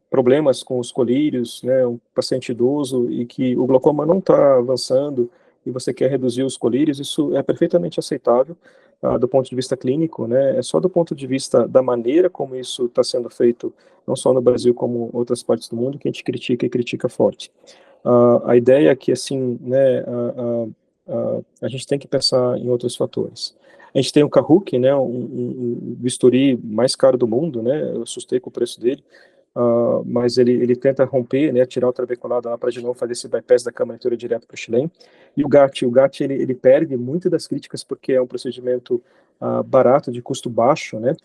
D: problemas com os colírios, né, um paciente idoso e que o glaucoma não está avançando e você quer reduzir os colírios, isso é perfeitamente aceitável do ponto de vista clínico, né, é só do ponto de vista da maneira como isso está sendo feito, não só no Brasil como em outras partes do mundo, que a gente critica e critica forte. A ideia é que, assim, né, a gente tem que pensar em outros fatores. A gente tem o Kahoot, né, um bisturi mais caro do mundo, né, eu assustei com o preço dele, mas ele tenta romper, né, tirar o trabeculado lá para de novo fazer esse bypass da câmara anterior direto para o xilém. E o GAT ele perde muito das críticas porque é um procedimento barato, de custo baixo, né,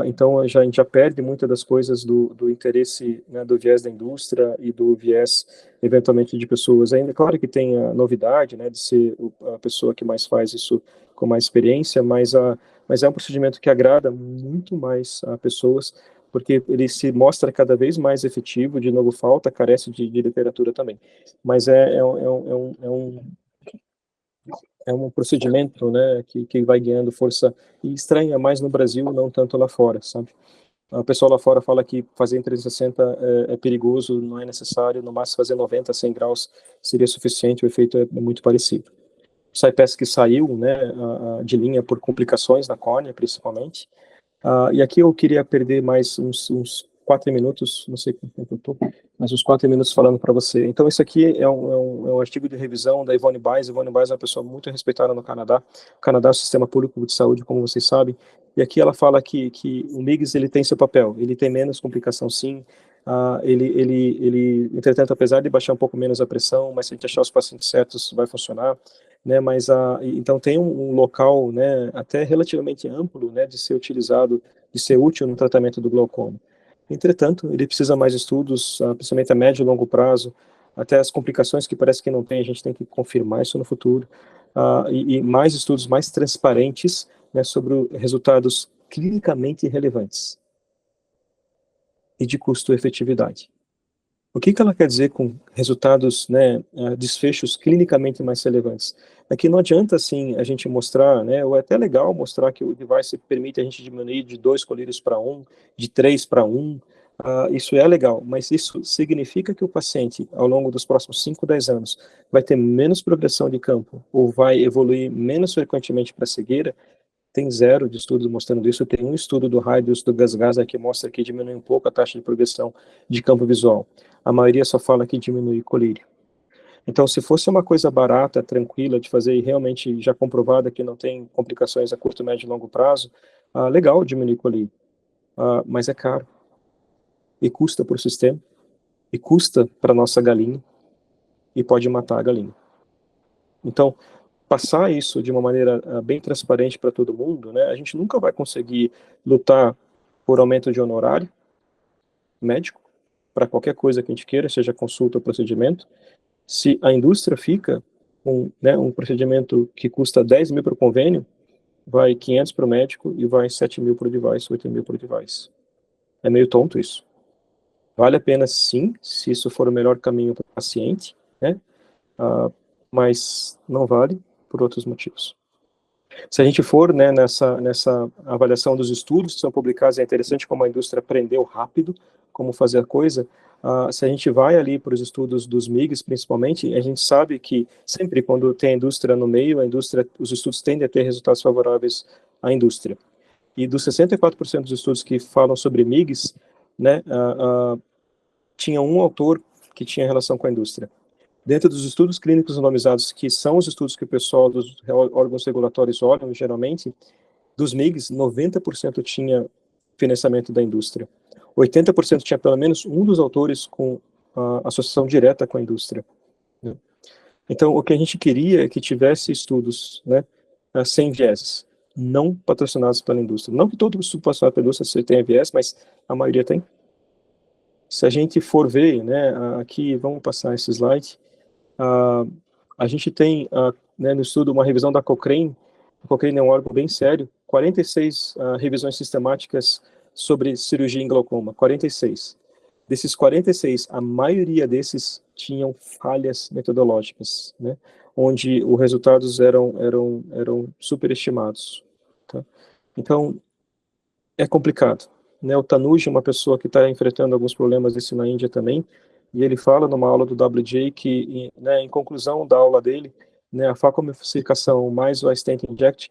D: então a gente já perde muitas das coisas do interesse, né, do viés da indústria e do viés, eventualmente, de pessoas. Ainda claro que tem a novidade, né, de ser a pessoa que mais faz isso com mais experiência, mas é um procedimento que agrada muito mais a pessoas, porque ele se mostra cada vez mais efetivo, de novo carece de literatura também, mas é um procedimento, né, que vai ganhando força, e estranha mais no Brasil, não tanto lá fora, sabe? O pessoal lá fora fala que fazer em 360 é perigoso, não é necessário, no máximo fazer 90 a 100 graus seria suficiente, o efeito é muito parecido. O CyPass que saiu, né, de linha por complicações na córnea, principalmente, e aqui eu queria perder mais uns 4 minutos, não sei quanto tempo eu estou, mas uns 4 minutos falando para você. Então, esse aqui é um artigo de revisão da Yvonne Baez. Yvonne Baez é uma pessoa muito respeitada no Canadá. O Canadá é um sistema público de saúde, como vocês sabem. E aqui ela fala que o MIGS ele tem seu papel, ele tem menos complicação, sim. Entretanto, apesar de baixar um pouco menos a pressão, mas se a gente achar os pacientes certos, vai funcionar, né? Mas então tem um local, né, até relativamente amplo, né, de ser utilizado, de ser útil no tratamento do glaucoma. Entretanto, ele precisa mais estudos, principalmente a médio e longo prazo, até as complicações que parece que não tem, a gente tem que confirmar isso no futuro, e mais estudos mais transparentes, né, sobre resultados clinicamente relevantes e de custo-efetividade. O que ela quer dizer com resultados, né, desfechos clinicamente mais relevantes? É que não adianta, assim, a gente mostrar, né, ou é até legal mostrar que o device permite a gente diminuir de 2 colírios para 1, de 3 para 1, isso é legal, mas isso significa que o paciente, ao longo dos próximos 5, 10 anos, vai ter menos progressão de campo, ou vai evoluir menos frequentemente para cegueira? Tem zero de estudos mostrando isso. Tem um estudo do Hydrus, do Gus Gaza, que mostra que diminui um pouco a taxa de progressão de campo visual. A maioria só fala que diminui colírio. Então, se fosse uma coisa barata, tranquila de fazer e realmente já comprovada que não tem complicações a curto, médio e longo prazo, legal diminuir colírio. Mas é caro. E custa para o sistema. E custa para a nossa galinha. E pode matar a galinha. Então, passar isso de uma maneira bem transparente para todo mundo, né, a gente nunca vai conseguir lutar por aumento de honorário médico, para qualquer coisa que a gente queira, seja consulta ou procedimento, Se a indústria fica com, né, um procedimento que custa 10 mil para o convênio, vai 500 para o médico e vai 7 mil para o device, 8 mil para o device. É meio tonto isso. Vale a pena sim, se isso for o melhor caminho para o paciente, né? Mas não vale por outros motivos. Se a gente for, né, nessa avaliação dos estudos que são publicados, é interessante como a indústria aprendeu rápido como fazer a coisa. Se a gente vai ali para os estudos dos MIGs, principalmente, a gente sabe que sempre quando tem a indústria no meio, os estudos tendem a ter resultados favoráveis à indústria. E dos 64% dos estudos que falam sobre MIGs, né, tinha um autor que tinha relação com a indústria. Dentro dos estudos clínicos randomizados, que são os estudos que o pessoal dos órgãos regulatórios olham, geralmente, dos MIGs, 90% tinha financiamento da indústria. 80% tinha pelo menos um dos autores com associação direta com a indústria. Né? Então, o que a gente queria é que tivesse estudos, né, sem vieses, não patrocinados pela indústria. Não que todo estudo patrocinado pela indústria tenha viés, mas a maioria tem. Se a gente for ver, né, aqui, vamos passar esse slide, a gente tem, né, no estudo, uma revisão da Cochrane. A Cochrane é um órgão bem sério, 46 revisões sistemáticas sobre cirurgia em glaucoma, 46. Desses 46, a maioria desses tinham falhas metodológicas, né, onde os resultados eram superestimados. Tá? Então, é complicado. Né? O Tanuj é uma pessoa que está enfrentando alguns problemas desse na Índia também, e ele fala numa aula do WJ que, né, em conclusão da aula dele, né, a facomulsificação mais o stent inject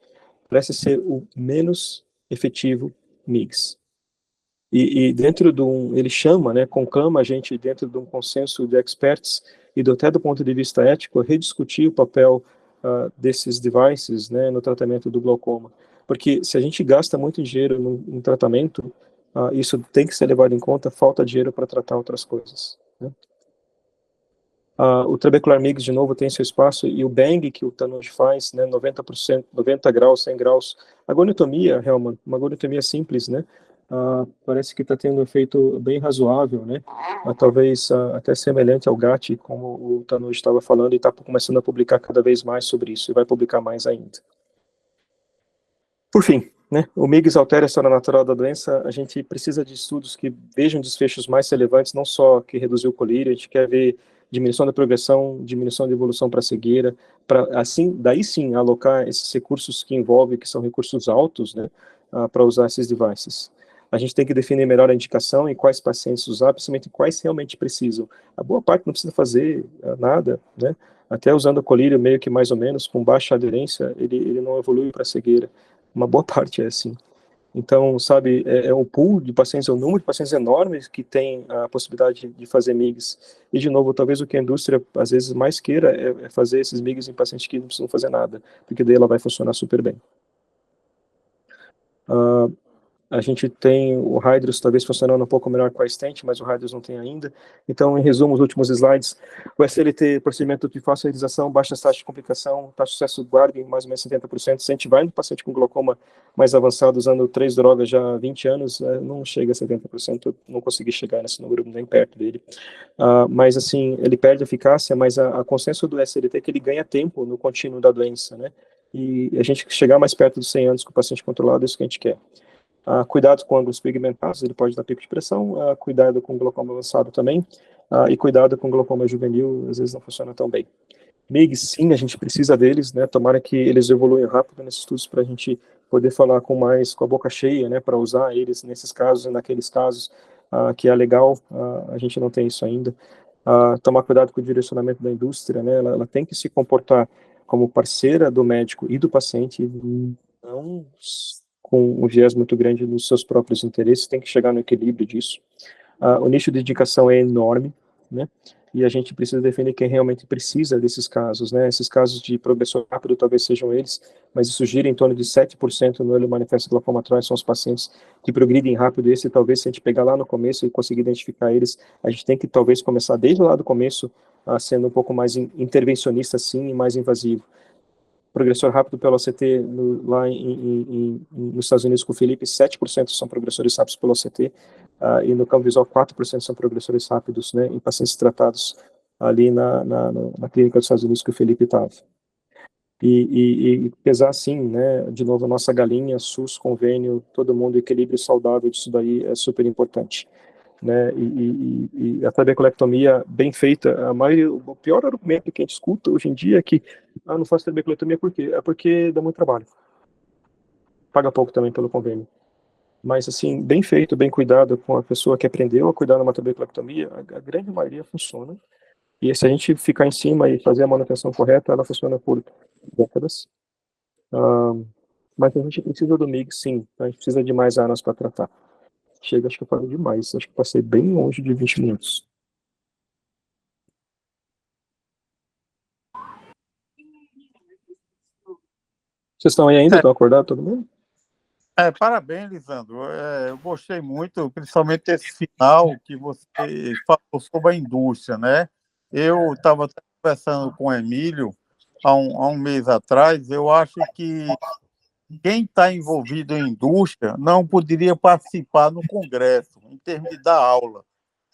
D: parece ser o menos efetivo MIGS. E dentro de ele chama, né, conclama a gente dentro de um consenso de experts e até do ponto de vista ético, a rediscutir o papel desses devices, né, no tratamento do glaucoma. Porque se a gente gasta muito dinheiro no tratamento, isso tem que ser levado em conta, falta dinheiro para tratar outras coisas. Né? O trabecular MIGS, de novo, tem seu espaço, e o bang que o Tanuj faz, né, 90%, 90 graus, 100 graus, agonitomia, Helman, uma agonitomia simples, né, parece que está tendo um efeito bem razoável, né, talvez até semelhante ao GAT, como o Tanuj estava falando, e está começando a publicar cada vez mais sobre isso, e vai publicar mais ainda. Por fim, né, o MIGS altera a história natural da doença, a gente precisa de estudos que vejam desfechos mais relevantes, não só que reduziu o colírio, a gente quer ver diminuição da progressão, diminuição da evolução para cegueira, para assim, daí sim, alocar esses recursos que envolvem, que são recursos altos, né, para usar esses devices. A gente tem que definir melhor a indicação e quais pacientes usar, principalmente quais realmente precisam. A boa parte não precisa fazer nada, né, até usando o colírio meio que mais ou menos, com baixa aderência, ele não evolui para cegueira. Uma boa parte é assim. Então, sabe, é um pool de pacientes, é um número de pacientes enormes que tem a possibilidade de fazer MIGs. E, de novo, talvez o que a indústria, às vezes, mais queira é fazer esses MIGs em pacientes que não precisam fazer nada, porque daí ela vai funcionar super bem. A gente tem o Hydrus talvez funcionando um pouco melhor com a stent, mas o Hydrus não tem ainda. Então, em resumo, os últimos slides, o SLT, procedimento de fácil realização, baixa taxa de complicação, taxa de sucesso guarda em mais ou menos 70%. Se a gente vai no paciente com glaucoma mais avançado, usando 3 drogas já há 20 anos, não chega a 70%, eu não consegui chegar nesse número nem perto dele. Mas, assim, ele perde eficácia, mas a consenso do SLT é que ele ganha tempo no contínuo da doença, né? E a gente chegar mais perto dos 100 anos com o paciente controlado, é isso que a gente quer. Cuidado com ângulos pigmentados, ele pode dar pico de pressão, cuidado com glaucoma avançado também, e cuidado com glaucoma juvenil, às vezes não funciona tão bem. MIGs, sim, a gente precisa deles, né, tomara que eles evoluem rápido nesses estudos para a gente poder falar com a boca cheia, né, para usar eles nesses casos e naqueles casos, que é legal, a gente não tem isso ainda. Tomar cuidado com o direcionamento da indústria, né, ela tem que se comportar como parceira do médico e do paciente, não com um viés muito grande nos seus próprios interesses, tem que chegar no equilíbrio disso. O nicho de indicação é enorme, né? E a gente precisa definir quem realmente precisa desses casos, né? Esses casos de progressão rápido talvez sejam eles, mas isso gira em torno de 7% no Early Manifest Glaucoma Trial, são os pacientes que progridem rápido. Esse talvez, se a gente pegar lá no começo e conseguir identificar eles, a gente tem que talvez começar desde lá do começo, sendo um pouco mais intervencionista, sim, e mais invasivo. Progressor rápido pelo OCT lá nos Estados Unidos com o Felipe, 7% são progressores rápidos pelo OCT, e no campo visual 4% são progressores rápidos, né, em pacientes tratados ali na clínica dos Estados Unidos que o Felipe estava. E pesar sim, né, de novo, a nossa galinha, SUS, convênio, todo mundo, equilíbrio saudável disso daí é super importante, né, e a trabeculectomia bem feita, o pior argumento que a gente escuta hoje em dia é que, não faço trabeculectomia por quê? É porque dá muito trabalho, paga pouco também pelo convênio, mas assim, bem feito, bem cuidado com a pessoa que aprendeu a cuidar numa trabeculectomia, a grande maioria funciona, e se a gente ficar em cima e fazer a manutenção correta, ela funciona por décadas. Mas a gente precisa do MIG, sim. A gente precisa de mais armas para tratar. Chega, acho que eu falei demais. Acho que passei bem longe de 20 minutos. Vocês estão aí ainda? Estão acordados todo mundo?
C: Parabéns, Lisandro. Eu gostei muito, principalmente esse final que você falou sobre a indústria, né? Eu estava conversando com o Emílio há um mês atrás. Eu acho que quem está envolvido em indústria não poderia participar no congresso, em termos de dar aula,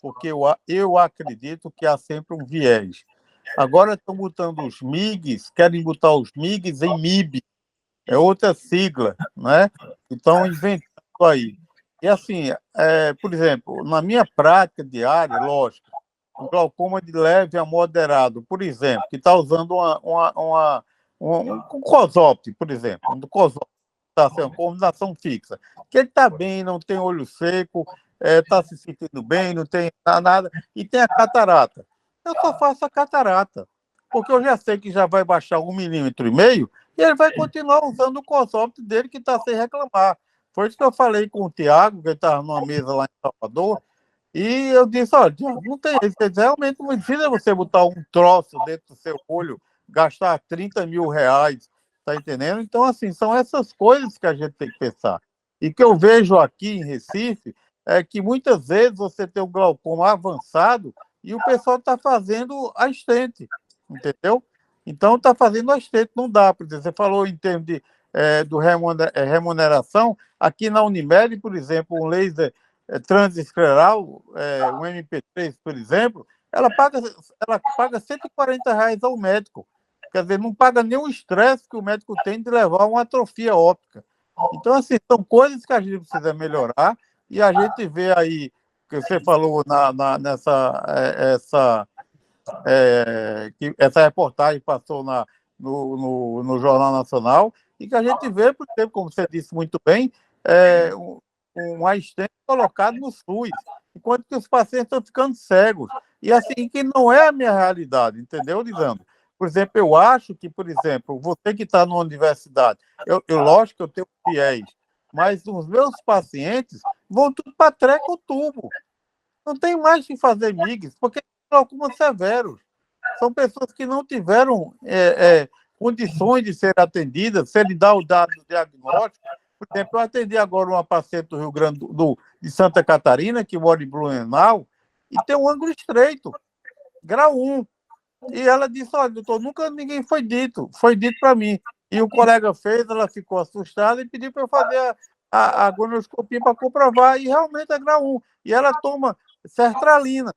C: porque eu acredito que há sempre um viés. Agora estão botando os MIGs, querem botar os MIGs em MIB, é outra sigla, né? Então, inventando aí. E assim, por exemplo, na minha prática diária, lógico, um glaucoma de leve a moderado, por exemplo, que está usando um COSOPT, por exemplo, um COSOPT, tá, assim, uma combinação fixa, que ele está bem, não tem olho seco, está se sentindo bem, não tem nada, e tem a catarata. Eu só faço a catarata, porque eu já sei que já vai baixar 1,5 mm, e ele vai continuar usando o COSOPT dele, que está sem reclamar. Foi isso que eu falei com o Tiago, que estava numa mesa lá em Salvador, e eu disse, olha, não tem isso, realmente não precisa você botar um troço dentro do seu olho, gastar 30 mil reais, tá entendendo? Então, assim, são essas coisas que a gente tem que pensar. E que eu vejo aqui em Recife é que muitas vezes você tem um glaucoma avançado e o pessoal está fazendo a estente, entendeu? Então, está fazendo a estente, não dá, por exemplo, você falou em termos de remuneração, aqui na Unimed, por exemplo, um laser transescleral, um MP3, por exemplo, ela paga R$ 140 ao médico. Quer dizer, não paga nenhum estresse que o médico tem de levar uma atrofia óptica. Então, assim, são coisas que a gente precisa melhorar e a gente vê aí, que você falou que essa reportagem passou no Jornal Nacional e que a gente vê, por exemplo, como você disse muito bem, um assistente colocado no SUS, enquanto que os pacientes estão ficando cegos. E assim, que não é a minha realidade, entendeu, Lisandro? Por exemplo, eu acho que, por exemplo, você que está numa universidade, lógico que eu tenho fiéis, mas os meus pacientes vão tudo para treco-tubo. Não tem mais que fazer MIGs, porque são algumas severos. São pessoas que não tiveram condições de ser atendidas, se ele dá o dado diagnóstico. Por exemplo, eu atendi agora uma paciente do Rio Grande de Santa Catarina, que mora em Blumenau, e tem um ângulo estreito, grau 1. E ela disse, olha, doutor, nunca ninguém foi dito para mim. E o colega fez, ela ficou assustada e pediu para eu fazer a gonoscopia para comprovar, e realmente é grau 1. E ela toma sertralina,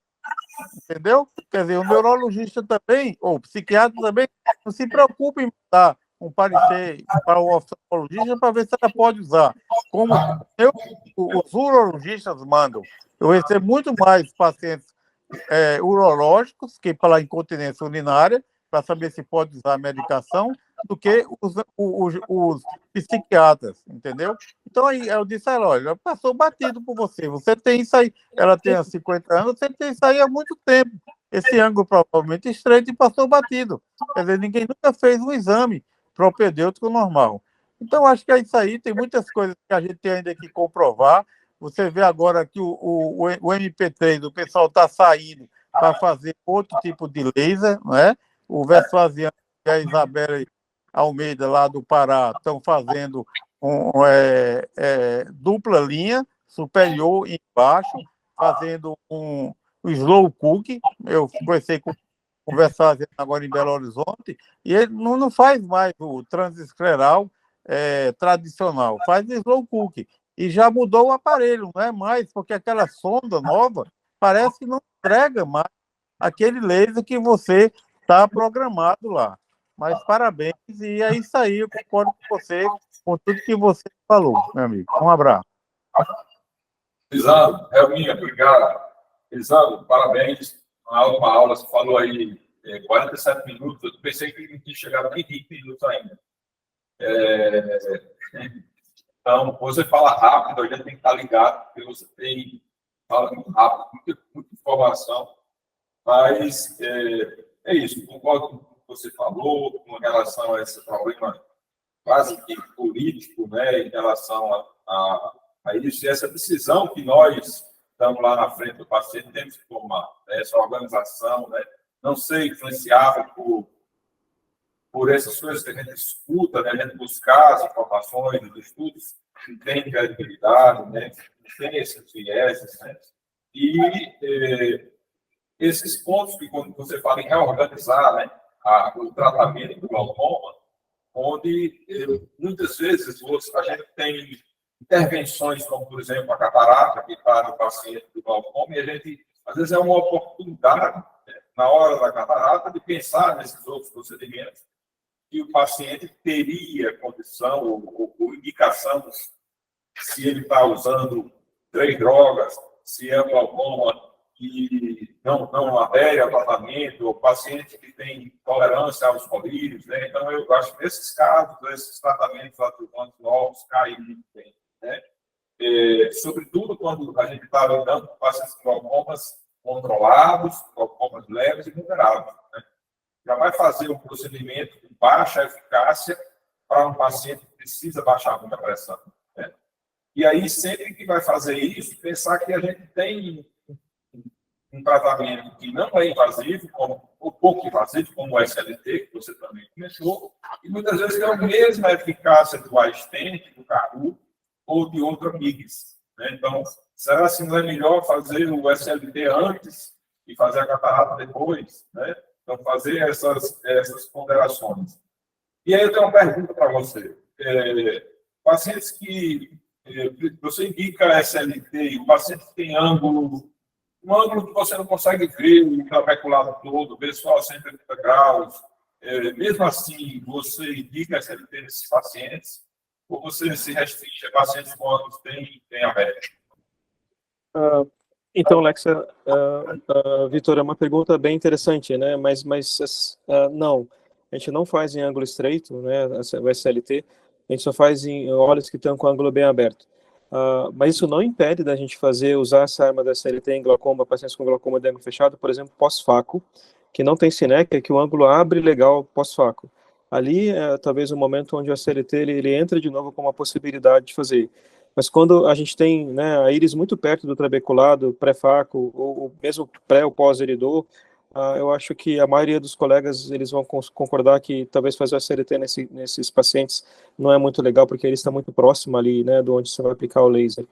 C: entendeu? Quer dizer, o neurologista também, ou o psiquiatra também, não se preocupa em dar um parecer para o oftalmologista para ver se ela pode usar. Como os urologistas mandam. Eu recebo muito mais pacientes urológicos, que pela incontinência urinária, para saber se pode usar a medicação, do que os psiquiatras, entendeu? Então, aí eu disse a ela, olha, passou batido por você, você tem isso aí, ela tem 50 anos, você tem isso aí há muito tempo, esse ângulo provavelmente estreito e passou batido. Quer dizer, ninguém nunca fez um exame propedêutico normal. Então, acho que é isso aí, tem muitas coisas que a gente tem ainda que comprovar. Você vê agora que o MP3, o pessoal está saindo para fazer outro tipo de laser, não é? O Vespasiano e a Isabela Almeida, lá do Pará, estão fazendo dupla linha, superior e embaixo, fazendo um slow cook. Eu conversei com o Vespasiano agora em Belo Horizonte, e ele não faz mais o transescleral tradicional, faz slow cook. E já mudou o aparelho, não é mais, porque aquela sonda nova parece que não entrega mais aquele laser que você está programado lá. Mas parabéns, e é isso aí, eu concordo com você, com tudo que você falou, meu amigo. Um abraço.
A: Lisandro, Helminha, obrigado. Lisandro, parabéns. Uma aula, você falou aí 47 minutos, eu pensei que não tinha chegado nem 20 minutos ainda. Então, você fala rápido, a gente tem que estar ligado, porque você fala muito rápido, muita informação, mas é isso, concordo com o que você falou, com relação a esse problema quase que político, né, em relação a isso, e essa decisão que nós estamos lá na frente do paciente, temos que tomar, né, essa organização, né, não ser influenciável por essas coisas que a gente escuta, né, a gente buscar as informações, os estudos que têm credibilidade, né, que têm esses vieses, né, e esses pontos que, quando você fala em reorganizar, né, o tratamento do glaucoma, onde muitas vezes a gente tem intervenções como, por exemplo, a catarata, que para o paciente do glaucoma, e a gente, às vezes, é uma oportunidade, né, na hora da catarata, de pensar nesses outros procedimentos que o paciente teria condição ou indicação se ele está usando 3 drogas, se é um glaucoma que não adere ao tratamento, ou paciente que tem tolerância aos colírios, né? Então, eu acho que nesses casos, esses tratamentos adjuvantes novos caem muito bem, né? Sobretudo quando a gente está lidando com pacientes com glaucomas controlados, glaucomas leves e moderados, né? Já vai fazer um procedimento com baixa eficácia para um paciente que precisa baixar muita pressão, né? E aí, sempre que vai fazer isso, pensar que a gente tem um tratamento que não é invasivo, ou pouco invasivo, como o SLT, que você também comentou, e muitas vezes tem a mesma eficácia do iStent, do CARU, ou de outra MIGS, né? Então, será que não é melhor fazer o SLT antes e fazer a catarata depois, né? Então, fazer essas ponderações. E aí eu tenho uma pergunta para você. Pacientes que você indica SLT, e o paciente que tem um ângulo que você não consegue ver o trabeculado todo, ver só 180 graus, mesmo assim, você indica SLT nesses pacientes, ou você se restringe a pacientes com ângulos bem abertos?
D: Então, Alexa, Vitor, é uma pergunta bem interessante, né? Mas não, a gente não faz em ângulo estreito, né? O SLT, a gente só faz em olhos que estão com ângulo bem aberto. Mas isso não impede da gente usar essa arma da SLT em glaucoma, pacientes com glaucoma de ângulo fechado, por exemplo, pós-faco, que não tem sinéquia, que o ângulo abre legal pós-faco. Ali é talvez o momento onde o SLT ele entra de novo com uma possibilidade de fazer. Mas quando a gente tem, né, a íris muito perto do trabeculado, pré-faco, ou mesmo pré ou pós-eridor, eu acho que a maioria dos colegas eles vão concordar que talvez fazer o SLT nesses pacientes não é muito legal, porque ele está muito próximo ali, né, de onde você vai aplicar o laser.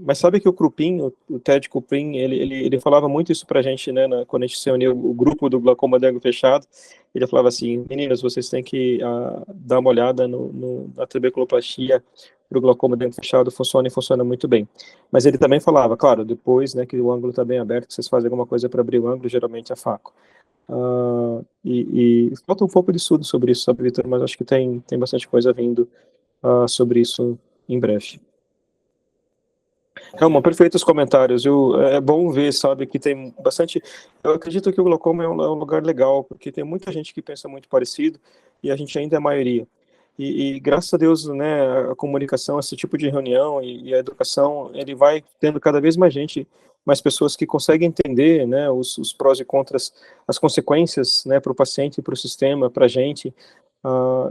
D: Mas sabe que o Krupin, o Ted Krupin, ele falava muito isso pra gente, né, quando a gente se uniu, o grupo do glaucoma de ângulo fechado, ele falava assim, meninos, vocês têm que dar uma olhada na trabeculoplastia para o glaucoma de ângulo fechado, funciona muito bem. Mas ele também falava, claro, depois, né, que o ângulo está bem aberto, que vocês fazem alguma coisa para abrir o ângulo, geralmente é faco. E falta um pouco de estudo sobre isso, sabe, Vitor, mas acho que tem bastante coisa vindo sobre isso em breve. Calma, perfeitos comentários. É bom ver, sabe, que tem bastante. Eu acredito que o glaucoma é um lugar legal, porque tem muita gente que pensa muito parecido e a gente ainda é a maioria. E graças a Deus, né, a comunicação, esse tipo de reunião e a educação, ele vai tendo cada vez mais pessoas que conseguem entender, né, os prós e contras, as consequências, né, para o paciente, para o sistema, para a gente,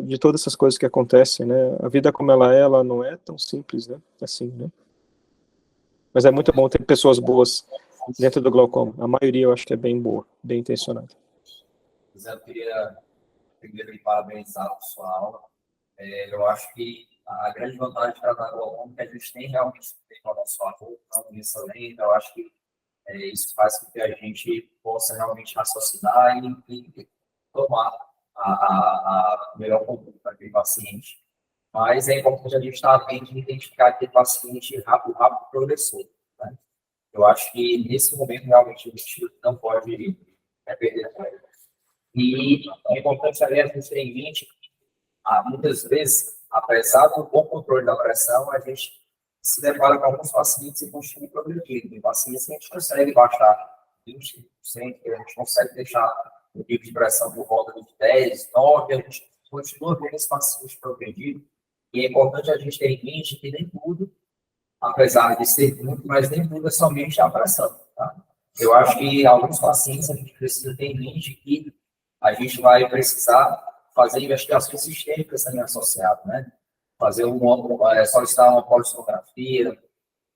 D: de todas essas coisas que acontecem, né. A vida como ela não é tão simples, né, assim, né. Mas é muito bom ter pessoas boas dentro do glaucoma. A maioria eu acho que é bem boa, bem intencionada.
B: Eu queria primeiro parabenizar a sua aula. Eu acho que a grande vantagem de tratar glaucoma é que a gente tem realmente ao nosso favor, uma excelente. Eu acho que isso faz com que a gente possa realmente raciocinar e tomar a melhor conduta para aquele paciente. Mas é importante a gente estar atento e identificar aquele paciente rápido progressor, né? Eu acho que nesse momento realmente a gente não pode perder a praia. E é importante também a gente ter em mente que muitas vezes, apesar do bom controle da pressão, a gente se depara com alguns pacientes e continua progredindo. Tem pacientes que a gente consegue baixar 20%, que a gente consegue deixar o nível de pressão por volta de 10, 9, a gente continua vendo esse paciente progredindo. E é importante a gente ter em mente que nem tudo, apesar de ser muito, mas nem tudo é somente a pressão. Tá? Eu acho que alguns pacientes a gente precisa ter em mente que a gente vai precisar fazer investigações sistêmicas também associadas, né? Fazer solicitar uma polissonografia,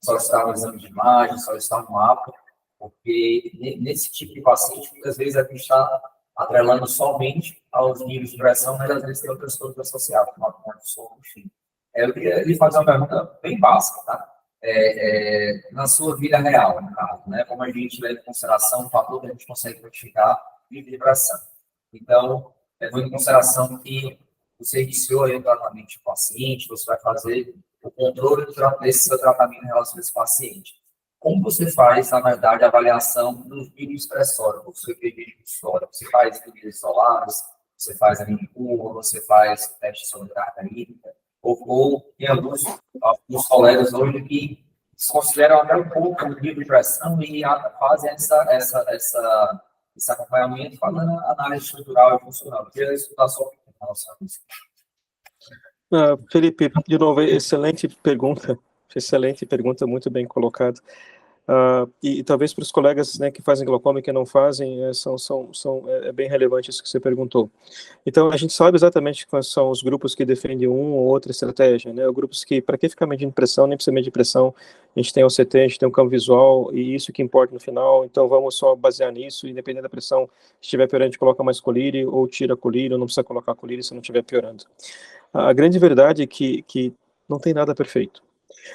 B: solicitar um exame de imagem, solicitar um mapa, porque nesse tipo de paciente, muitas vezes a gente está atrelando somente aos níveis de pressão, mas às vezes tem outras coisas associadas, como a conta de sono, enfim. Eu queria lhe fazer uma pergunta bem básica, tá? Na sua vida real, no caso, né? Como a gente leva em consideração o fator que a gente consegue quantificar nível de pressão. Então, levando em consideração que você iniciou aí o tratamento de paciente, você vai fazer o controle desse seu tratamento em relação a esse paciente. Como você faz, na verdade, a avaliação dos níveis pressóricos, do seu período histórico? Você faz níveis isolados, você faz a mini curva, você faz teste sobre carga hídrica, ou tem alguns colegas hoje que se consideram até um pouco o nível de pressão e fazem esse acompanhamento, fazendo análise estrutural e funcional. Eu queria estudar só em relação a isso.
D: Felipe, de novo, excelente pergunta, muito bem colocada. E talvez para os colegas, né, que fazem glaucoma e que não fazem, é bem relevante isso que você perguntou. Então, a gente sabe exatamente quais são os grupos que defendem uma ou outra estratégia, né? Os grupos que, para que ficar medindo pressão, nem precisa medir pressão, a gente tem o CT, a gente tem o campo visual, e isso que importa no final, então vamos só basear nisso, e dependendo da pressão, se estiver piorando, a gente coloca mais colírio, ou tira colírio, ou não precisa colocar colírio se não estiver piorando. A grande verdade é que não tem nada perfeito.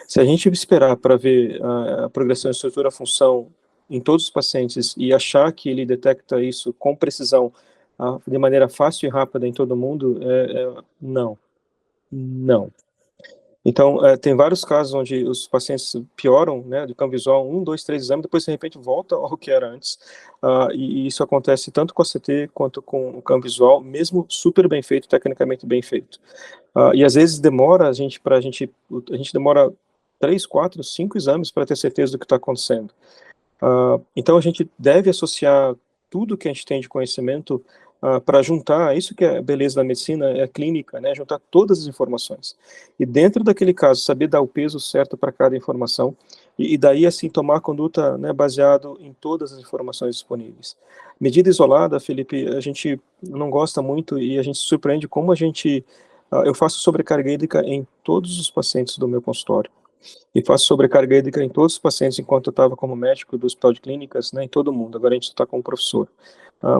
D: Se a gente esperar para ver a progressão de estrutura-função em todos os pacientes e achar que ele detecta isso com precisão, de maneira fácil e rápida em todo mundo, não. Então, tem vários casos onde os pacientes pioram, né, do campo visual, 1, 2, 3 exames, depois de repente volta ao que era antes, e isso acontece tanto com a CT quanto com o campo visual, mesmo super bem feito, tecnicamente bem feito. E às vezes demora a gente demora 3, 4, 5 exames para ter certeza do que está acontecendo. Então a gente deve associar tudo que a gente tem de conhecimento para juntar, isso que é a beleza da medicina, é a clínica, né, juntar todas as informações. E dentro daquele caso, saber dar o peso certo para cada informação, e daí assim tomar conduta, né, baseado em todas as informações disponíveis. Medida isolada, Felipe, a gente não gosta muito e a gente se surpreende como eu faço sobrecarga hídrica em todos os pacientes do meu consultório. E faço sobrecarga hídrica em todos os pacientes enquanto eu estava como médico do Hospital de Clínicas, né, em todo mundo. Agora a gente está como professor.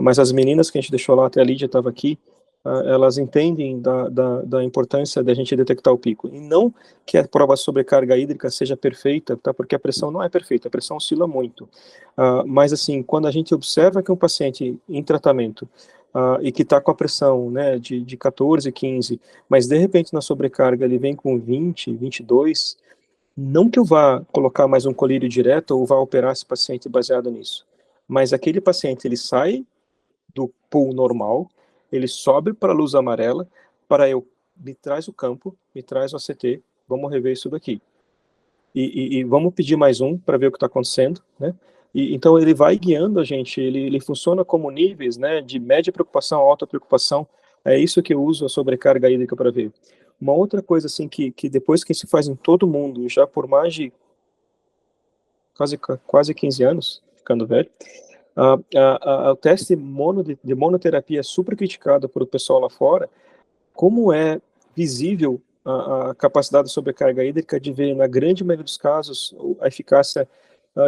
D: Mas as meninas que a gente deixou lá, até a Lídia estava aqui, elas entendem da importância da gente detectar o pico. E não que a prova de sobrecarga hídrica seja perfeita, tá? Porque a pressão não é perfeita, a pressão oscila muito. Mas assim, quando a gente observa que um paciente em tratamento e que está com a pressão, né, de 14, 15, mas de repente na sobrecarga ele vem com 20, 22, não que eu vá colocar mais um colírio direto ou vá operar esse paciente baseado nisso, mas aquele paciente ele sai do pool normal, ele sobe para a luz amarela, me traz o campo, me traz o ACT, vamos rever isso daqui. E vamos pedir mais um para ver o que está acontecendo, né? Então ele vai guiando a gente, ele funciona como níveis, né, de média preocupação, alta preocupação, é isso que eu uso a sobrecarga hídrica para ver. Uma outra coisa assim que depois que se faz em todo mundo, já por mais de quase 15 anos, ficando velho, o teste de monoterapia é super criticado por o pessoal lá fora, como é visível a capacidade de sobrecarga hídrica de ver, na grande maioria dos casos, a eficácia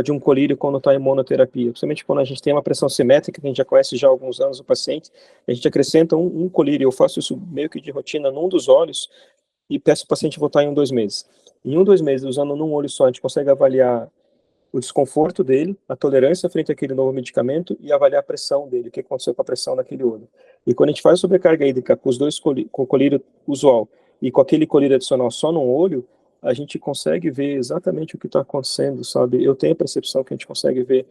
D: de um colírio quando está em monoterapia, principalmente quando a gente tem uma pressão simétrica, que a gente já conhece já há alguns anos o paciente, a gente acrescenta um colírio, eu faço isso meio que de rotina num dos olhos, e peço o paciente voltar em 1, 2 meses. Em 1, 2 meses, usando num olho só, a gente consegue avaliar o desconforto dele, a tolerância frente àquele novo medicamento e avaliar a pressão dele, o que aconteceu com a pressão naquele olho. E quando a gente faz sobrecarga hídrica com os dois com o colírio usual e com aquele colírio adicional só num olho, a gente consegue ver exatamente o que está acontecendo, sabe? Eu tenho a percepção que a gente consegue ver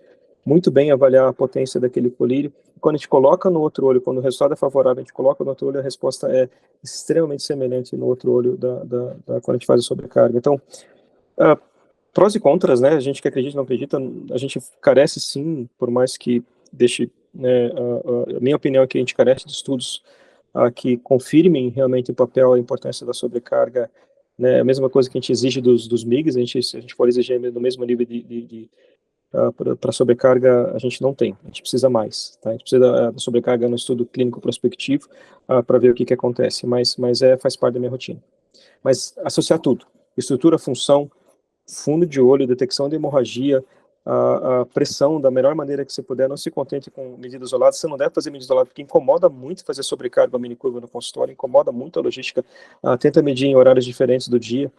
D: muito bem, avaliar a potência daquele colírio. Quando a gente coloca no outro olho, quando o resultado é favorável, a gente coloca no outro olho, a resposta é extremamente semelhante no outro olho quando a gente faz a sobrecarga. Então, prós e contras, né? A gente que acredita, não acredita, a gente carece sim, por mais que deixe, né, a minha opinião é que a gente carece de estudos que confirmem realmente o papel, a importância da sobrecarga, né? A mesma coisa que a gente exige dos MIGs, se a gente for exigir no mesmo nível para sobrecarga, a gente não tem, a gente precisa mais, tá? A gente precisa da sobrecarga no estudo clínico prospectivo para ver o que acontece, mas faz parte da minha rotina. Mas associar tudo, estrutura, função, fundo de olho, detecção de hemorragia, a pressão da melhor maneira que você puder, não se contente com medida isolada, você não deve fazer medida isolada, porque incomoda muito fazer sobrecarga mini curva no consultório, incomoda muito a logística, tenta medir em horários diferentes do dia,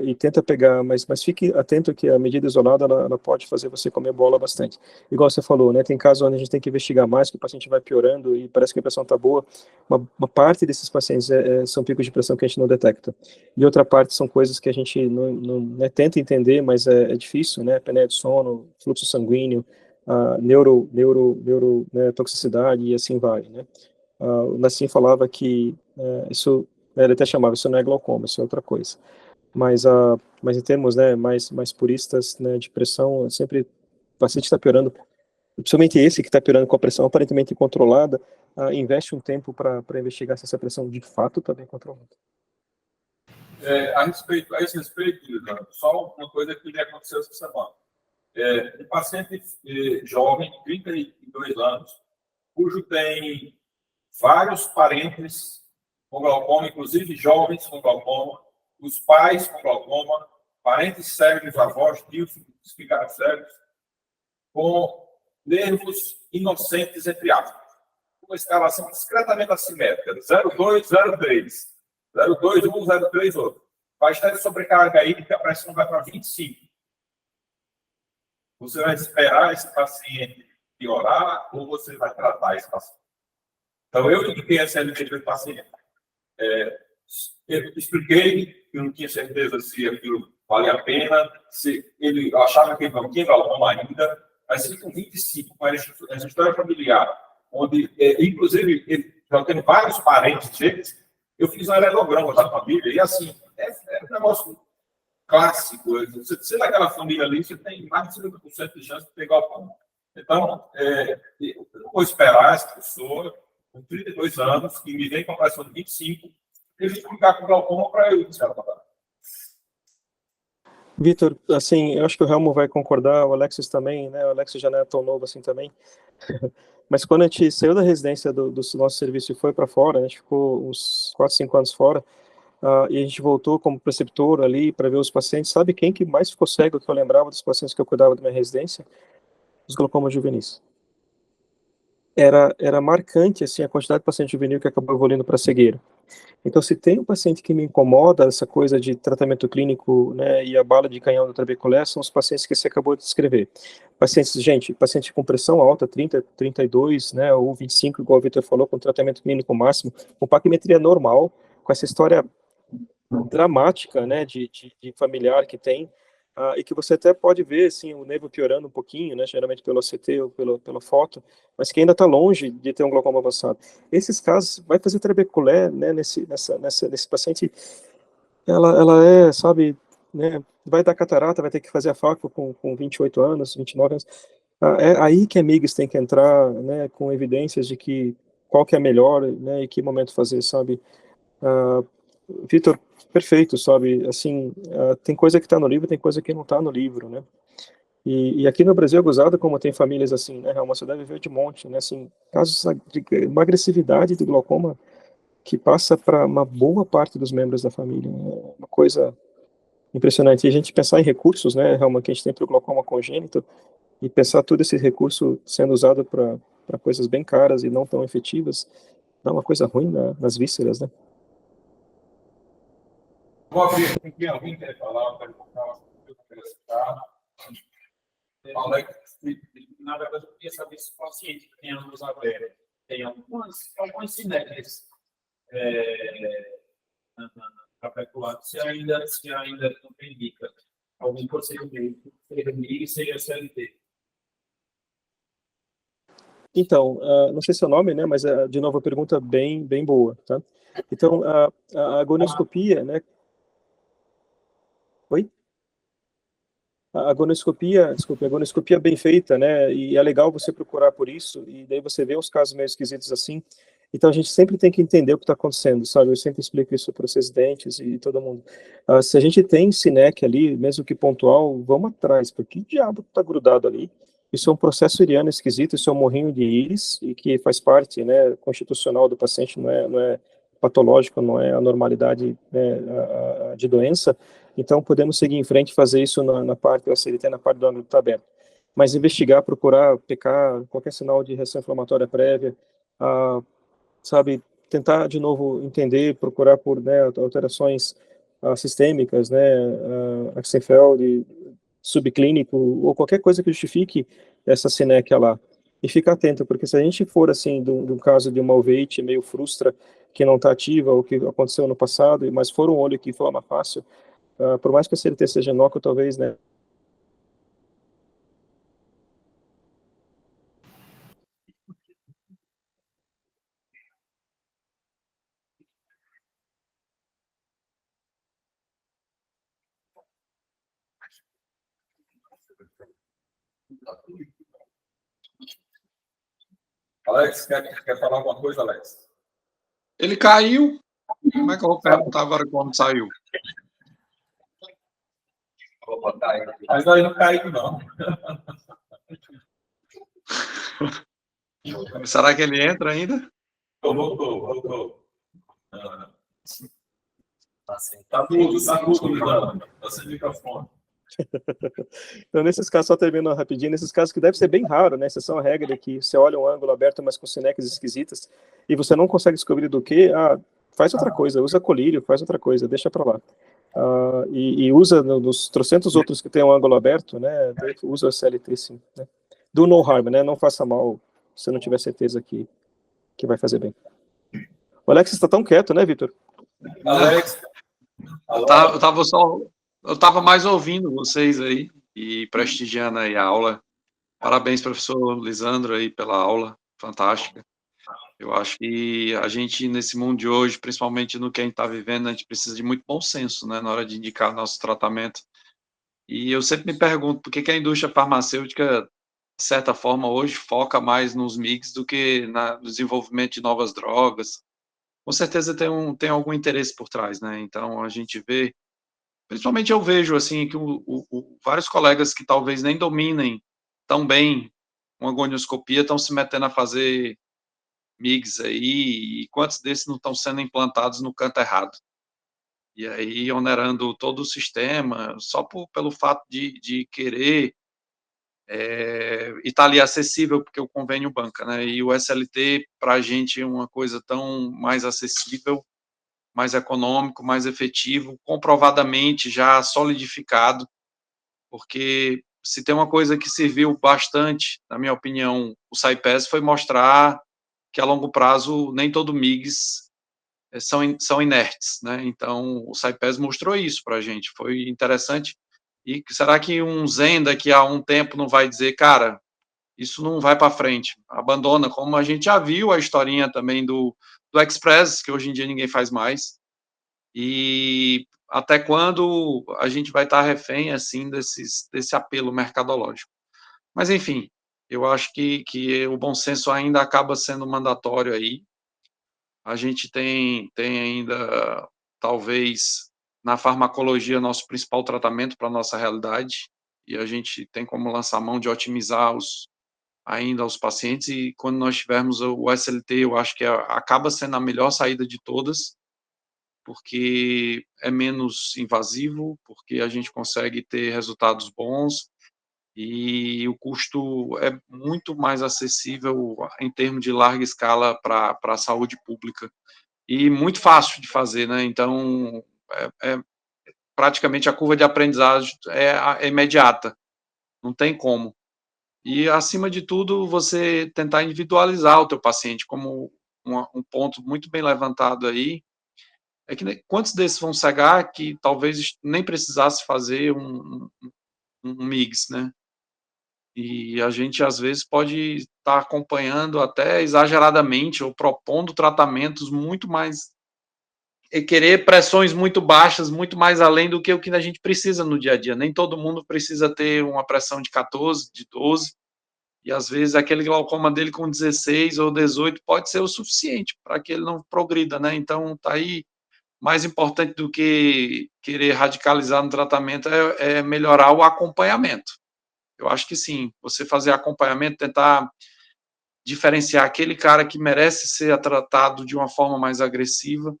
D: e tenta pegar, mas fique atento que a medida isolada, ela pode fazer você comer bola bastante. Igual você falou, né, tem casos onde a gente tem que investigar mais, que o paciente vai piorando e parece que a pressão está boa, uma parte desses pacientes são picos de pressão que a gente não detecta, e outra parte são coisas que a gente não né, tenta entender, mas é difícil, né, apneia de sono, fluxo sanguíneo, né, toxicidade e assim vai, né. O Nassim falava que isso, ele até chamava, isso não é glaucoma, isso é outra coisa. Mas em termos, né, mais puristas, né, de pressão, sempre o paciente está piorando, principalmente esse que está piorando com a pressão aparentemente controlada, investe um tempo para investigar se essa pressão de fato está bem controlada.
A: A esse respeito, Leandro, só uma coisa que me aconteceu essa semana. Um paciente jovem, de 32 anos, cujo tem vários parentes com glaucoma, inclusive jovens com glaucoma, os pais com glaucoma, parentes cegos, avós, tios que ficaram cegos, com nervos inocentes, entre aspas. Uma escalação discretamente assimétrica, 0,2, 0,3. 0,2, 1, 0,3, outro. Vai estar de sobrecarga aí, que a pressão vai para 25. Você vai esperar esse paciente piorar ou você vai tratar esse paciente? Então, eu indiquei essa LP do paciente. Eu expliquei que eu não tinha certeza se aquilo valia a pena, se ele achava que ele não tinha glaucoma ainda, mas se com 25, com essa história familiar, onde, inclusive, ele já tem vários parentes deles, eu fiz um alerograma da família, e assim, é um negócio clássico. Você daquela família ali, você tem mais de 50% de chance de pegar o pão. Então, eu não vou esperar essa pessoa, com 32 anos, que me vem com a pressão de 25, e a gente ficar com glaucoma para eu iniciar a trabalhar.
D: Vitor, assim, eu acho que o Helmo vai concordar, o Alexis também, né? O Alexis já não é tão novo assim também. Mas quando a gente saiu da residência do nosso serviço e foi para fora, a gente ficou uns 4, 5 anos fora, e a gente voltou como preceptor ali para ver os pacientes. Sabe quem que mais ficou cego que eu lembrava dos pacientes que eu cuidava da minha residência? Os glaucomas juvenis. Era marcante assim a quantidade de paciente juvenil que acabou evoluindo para cegueira. Então, se tem um paciente que me incomoda, essa coisa de tratamento clínico, né, e a bala de canhão do trabeculé, são os pacientes que você acabou de descrever. Paciente com pressão alta, 30, 32, né, ou 25, igual o Vitor falou, com tratamento clínico máximo, com paquimetria normal, com essa história dramática, né, de familiar que tem, e que você até pode ver, assim, o nervo piorando um pouquinho, né, geralmente pelo ACT ou pela foto, mas que ainda está longe de ter um glaucoma avançado. Esses casos, vai fazer trabeculé, né, nesse paciente, ela sabe, né, vai dar catarata, vai ter que fazer a FACO com 28 anos, 29 anos. É aí que a MIGS tem que entrar, né, com evidências de que qual que é melhor, né, e que momento fazer, sabe? Vitor, perfeito, sabe? Assim, tem coisa que está no livro, tem coisa que não está no livro, né? E aqui no Brasil é gozado como tem famílias assim, né? Você deve ver de monte, né? Assim, casos de uma agressividade do glaucoma que passa para uma boa parte dos membros da família. É uma coisa impressionante. E a gente pensar em recursos, né, Helma, que a gente tem para o glaucoma congênito, e pensar todo esse recurso sendo usado para coisas bem caras e não tão efetivas, dá uma coisa ruim nas vísceras, né?
A: Vou abrir aqui, tem alguém que quer falar, quer colocar Alex, na verdade, eu queria saber se o paciente que tem a luz aberta tem algumas sinérias pecuária, se ainda não indica algum procedimento que seja CLT.
D: Então, não sei seu nome, né, mas, de novo, a pergunta bem boa, tá? Então, a agonioscopia, né? Oi? A agonoscopia, desculpe, a agonoscopia bem feita, né, e é legal você procurar por isso, e daí você vê uns casos meio esquisitos assim, então a gente sempre tem que entender o que está acontecendo, sabe, eu sempre explico isso para os residentes e todo mundo. Se a gente tem SINEC ali, mesmo que pontual, vamos atrás, porque que diabo está grudado ali? Isso é um processo iriano esquisito, isso é um morrinho de íris, e que faz parte, né, constitucional do paciente, não é patológico, não é anormalidade, né, de doença. Então, podemos seguir em frente e fazer isso na parte da CLT, na parte do ângulo que está aberto. Mas investigar, procurar, pecar, qualquer sinal de reação inflamatória prévia, sabe, tentar de novo entender, procurar por, né, alterações sistêmicas, né, Axenfeld, subclínico, ou qualquer coisa que justifique essa sinéquia lá. E ficar atento, porque se a gente for, assim, de um caso de uma uveite meio frustra, que não está ativa, ou que aconteceu no passado, mas for um olho que inflama fácil, por mais que a CLT seja inócua, talvez, né?
A: Alex, quer falar alguma coisa, Alex?
E: Ele caiu. Como é que eu vou perguntar agora quando saiu?
B: Vou botar ele aqui.
A: Mas nós não caímos, não.
E: Será que ele entra ainda?
A: Voltou.
B: Tá
A: tudo, tá sem microfone.
D: Então, nesses casos, só terminando rapidinho, nesses casos que deve ser bem raro, né, exceção à regra, que você olha um ângulo aberto, mas com sinecas esquisitas, e você não consegue descobrir do que, faz outra coisa, usa colírio, faz outra coisa, deixa para lá. E usa nos trocentos outros que tem um ângulo aberto, né, usa o CLT sim, né. Do no harm, né, não faça mal, se não tiver certeza que vai fazer bem. O Alex está tão quieto, né, Vitor?
A: Alex,
E: eu tava mais ouvindo vocês aí e prestigiando aí a aula. Parabéns, professor Lisandro, aí pela aula fantástica. Eu acho que a gente, nesse mundo de hoje, principalmente no que a gente está vivendo, a gente precisa de muito bom senso, né, na hora de indicar nosso tratamento. E eu sempre me pergunto por que a indústria farmacêutica, de certa forma, hoje foca mais nos mix do que no desenvolvimento de novas drogas. Com certeza tem algum interesse por trás, né? Então, a gente vê, principalmente eu vejo, assim, que vários colegas que talvez nem dominem tão bem uma agonioscopia estão se metendo a fazer MIGs aí, e quantos desses não estão sendo implantados no canto errado? E aí, onerando todo o sistema, só pelo fato de querer e estar ali acessível, porque o convênio banca, né? E o SLT, para a gente, é uma coisa tão mais acessível, mais econômico, mais efetivo, comprovadamente já solidificado, porque se tem uma coisa que serviu bastante, na minha opinião, o SciPass foi mostrar que a longo prazo nem todo MIGs são inertes, né? Então, o SciPass mostrou isso para a gente, foi interessante. E será que um Zen daqui a um tempo não vai dizer, cara, isso não vai para frente, abandona, como a gente já viu a historinha também do Express, que hoje em dia ninguém faz mais, e até quando a gente vai estar refém, assim, desse apelo mercadológico. Mas, enfim, eu acho que o bom senso ainda acaba sendo mandatório aí. A gente tem ainda, talvez, na farmacologia, nosso principal tratamento para a nossa realidade, e a gente tem como lançar mão de otimizar ainda os pacientes, e quando nós tivermos o SLT, eu acho que acaba sendo a melhor saída de todas, porque é menos invasivo, porque a gente consegue ter resultados bons, e o custo é muito mais acessível em termos de larga escala para a saúde pública, e muito fácil de fazer, né? Então, praticamente a curva de aprendizagem é imediata, não tem como. E, acima de tudo, você tentar individualizar o teu paciente, como um ponto muito bem levantado aí, quantos desses vão cegar que talvez nem precisasse fazer um MIGS, né? E a gente, às vezes, pode estar acompanhando até exageradamente ou propondo tratamentos muito mais e querer pressões muito baixas, muito mais além do que o que a gente precisa no dia a dia. Nem todo mundo precisa ter uma pressão de 14, de 12, e às vezes aquele glaucoma dele com 16 ou 18 pode ser o suficiente para que ele não progrida, né? Então, tá aí, mais importante do que querer radicalizar no tratamento é melhorar o acompanhamento. Eu acho que sim, você fazer acompanhamento, tentar diferenciar aquele cara que merece ser tratado de uma forma mais agressiva,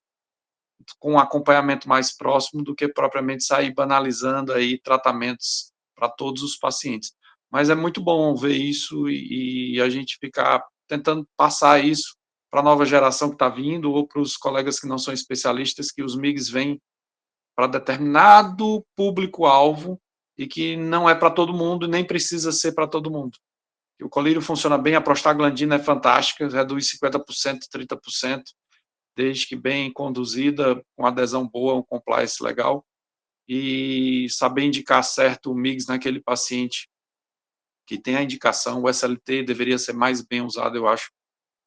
E: com um acompanhamento mais próximo do que propriamente sair banalizando aí tratamentos para todos os pacientes. Mas é muito bom ver isso e a gente ficar tentando passar isso para a nova geração que está vindo ou para os colegas que não são especialistas, que os MIGs vêm para determinado público-alvo e que não é para todo mundo, nem precisa ser para todo mundo. O colírio funciona bem, a prostaglandina é fantástica, reduz 50%, 30%, desde que bem conduzida, com adesão boa, um compliance legal, e saber indicar certo o MIGS naquele paciente que tem a indicação, o SLT deveria ser mais bem usado, eu acho,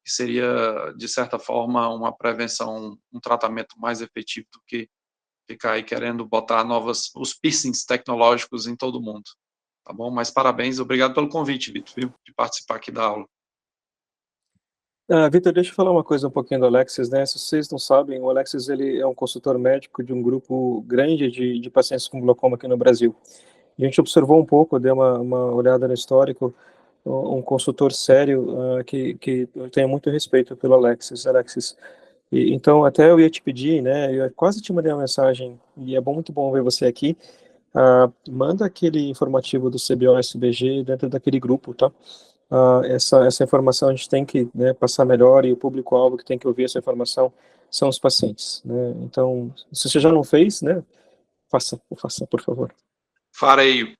E: que seria, de certa forma, uma prevenção, um tratamento mais efetivo do que ficar aí querendo botar os piercings tecnológicos em todo mundo. Tá bom? Mas parabéns, obrigado pelo convite, Vitor, viu, de participar aqui da aula.
D: Vitor, deixa eu falar uma coisa um pouquinho do Alexis, né? Se vocês não sabem, o Alexis ele é um consultor médico de um grupo grande de pacientes com glaucoma aqui no Brasil. A gente observou um pouco, deu uma olhada no histórico, um consultor sério que eu tenho muito respeito pelo Alexis. Então, até eu ia te pedir, né? Eu quase te mandei uma mensagem e é muito bom ver você aqui. Manda aquele informativo do CBO-SBG dentro daquele grupo, tá? Essa informação a gente tem que, né, passar melhor e o público-alvo que tem que ouvir essa informação são os pacientes, né? Então, se você já não fez, né, faça, por favor.
E: Farei.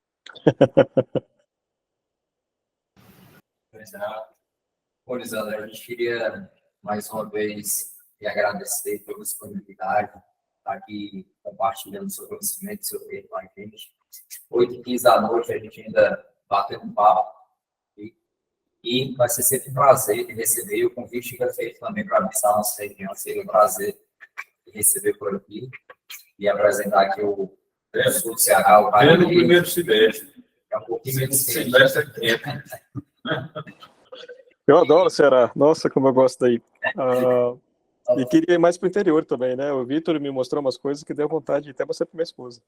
B: Lisandro, a gente queria mais uma vez lhe agradecer pela disponibilidade, estar aqui compartilhando seu conhecimento, seu tempo com a gente. 8h15 da noite a gente ainda bateu um papo. E vai ser sempre um prazer de receber. O convite fica feito também para visitar a nossa região. Seria um prazer de receber por aqui e apresentar aqui o sul do Ceará. O
A: no primeiro semestre.
B: É um pouquinho menos
A: semestre aqui.
D: Eu adoro o Ceará. Nossa, como eu gosto daí. E queria ir mais para o interior também, né? O Vitor me mostrou umas coisas que deu vontade de até mostrar para minha esposa.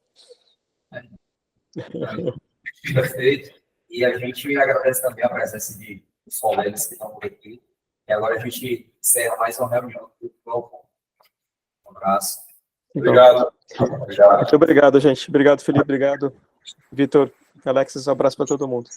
B: Perfeito. E a gente agradece também a presença dos colegas que estão por aqui. E agora a gente encerra mais uma reunião. Um abraço.
A: Obrigado.
D: Muito obrigado, gente. Obrigado, Felipe. Obrigado, Vitor. Alexis, um abraço para todo mundo.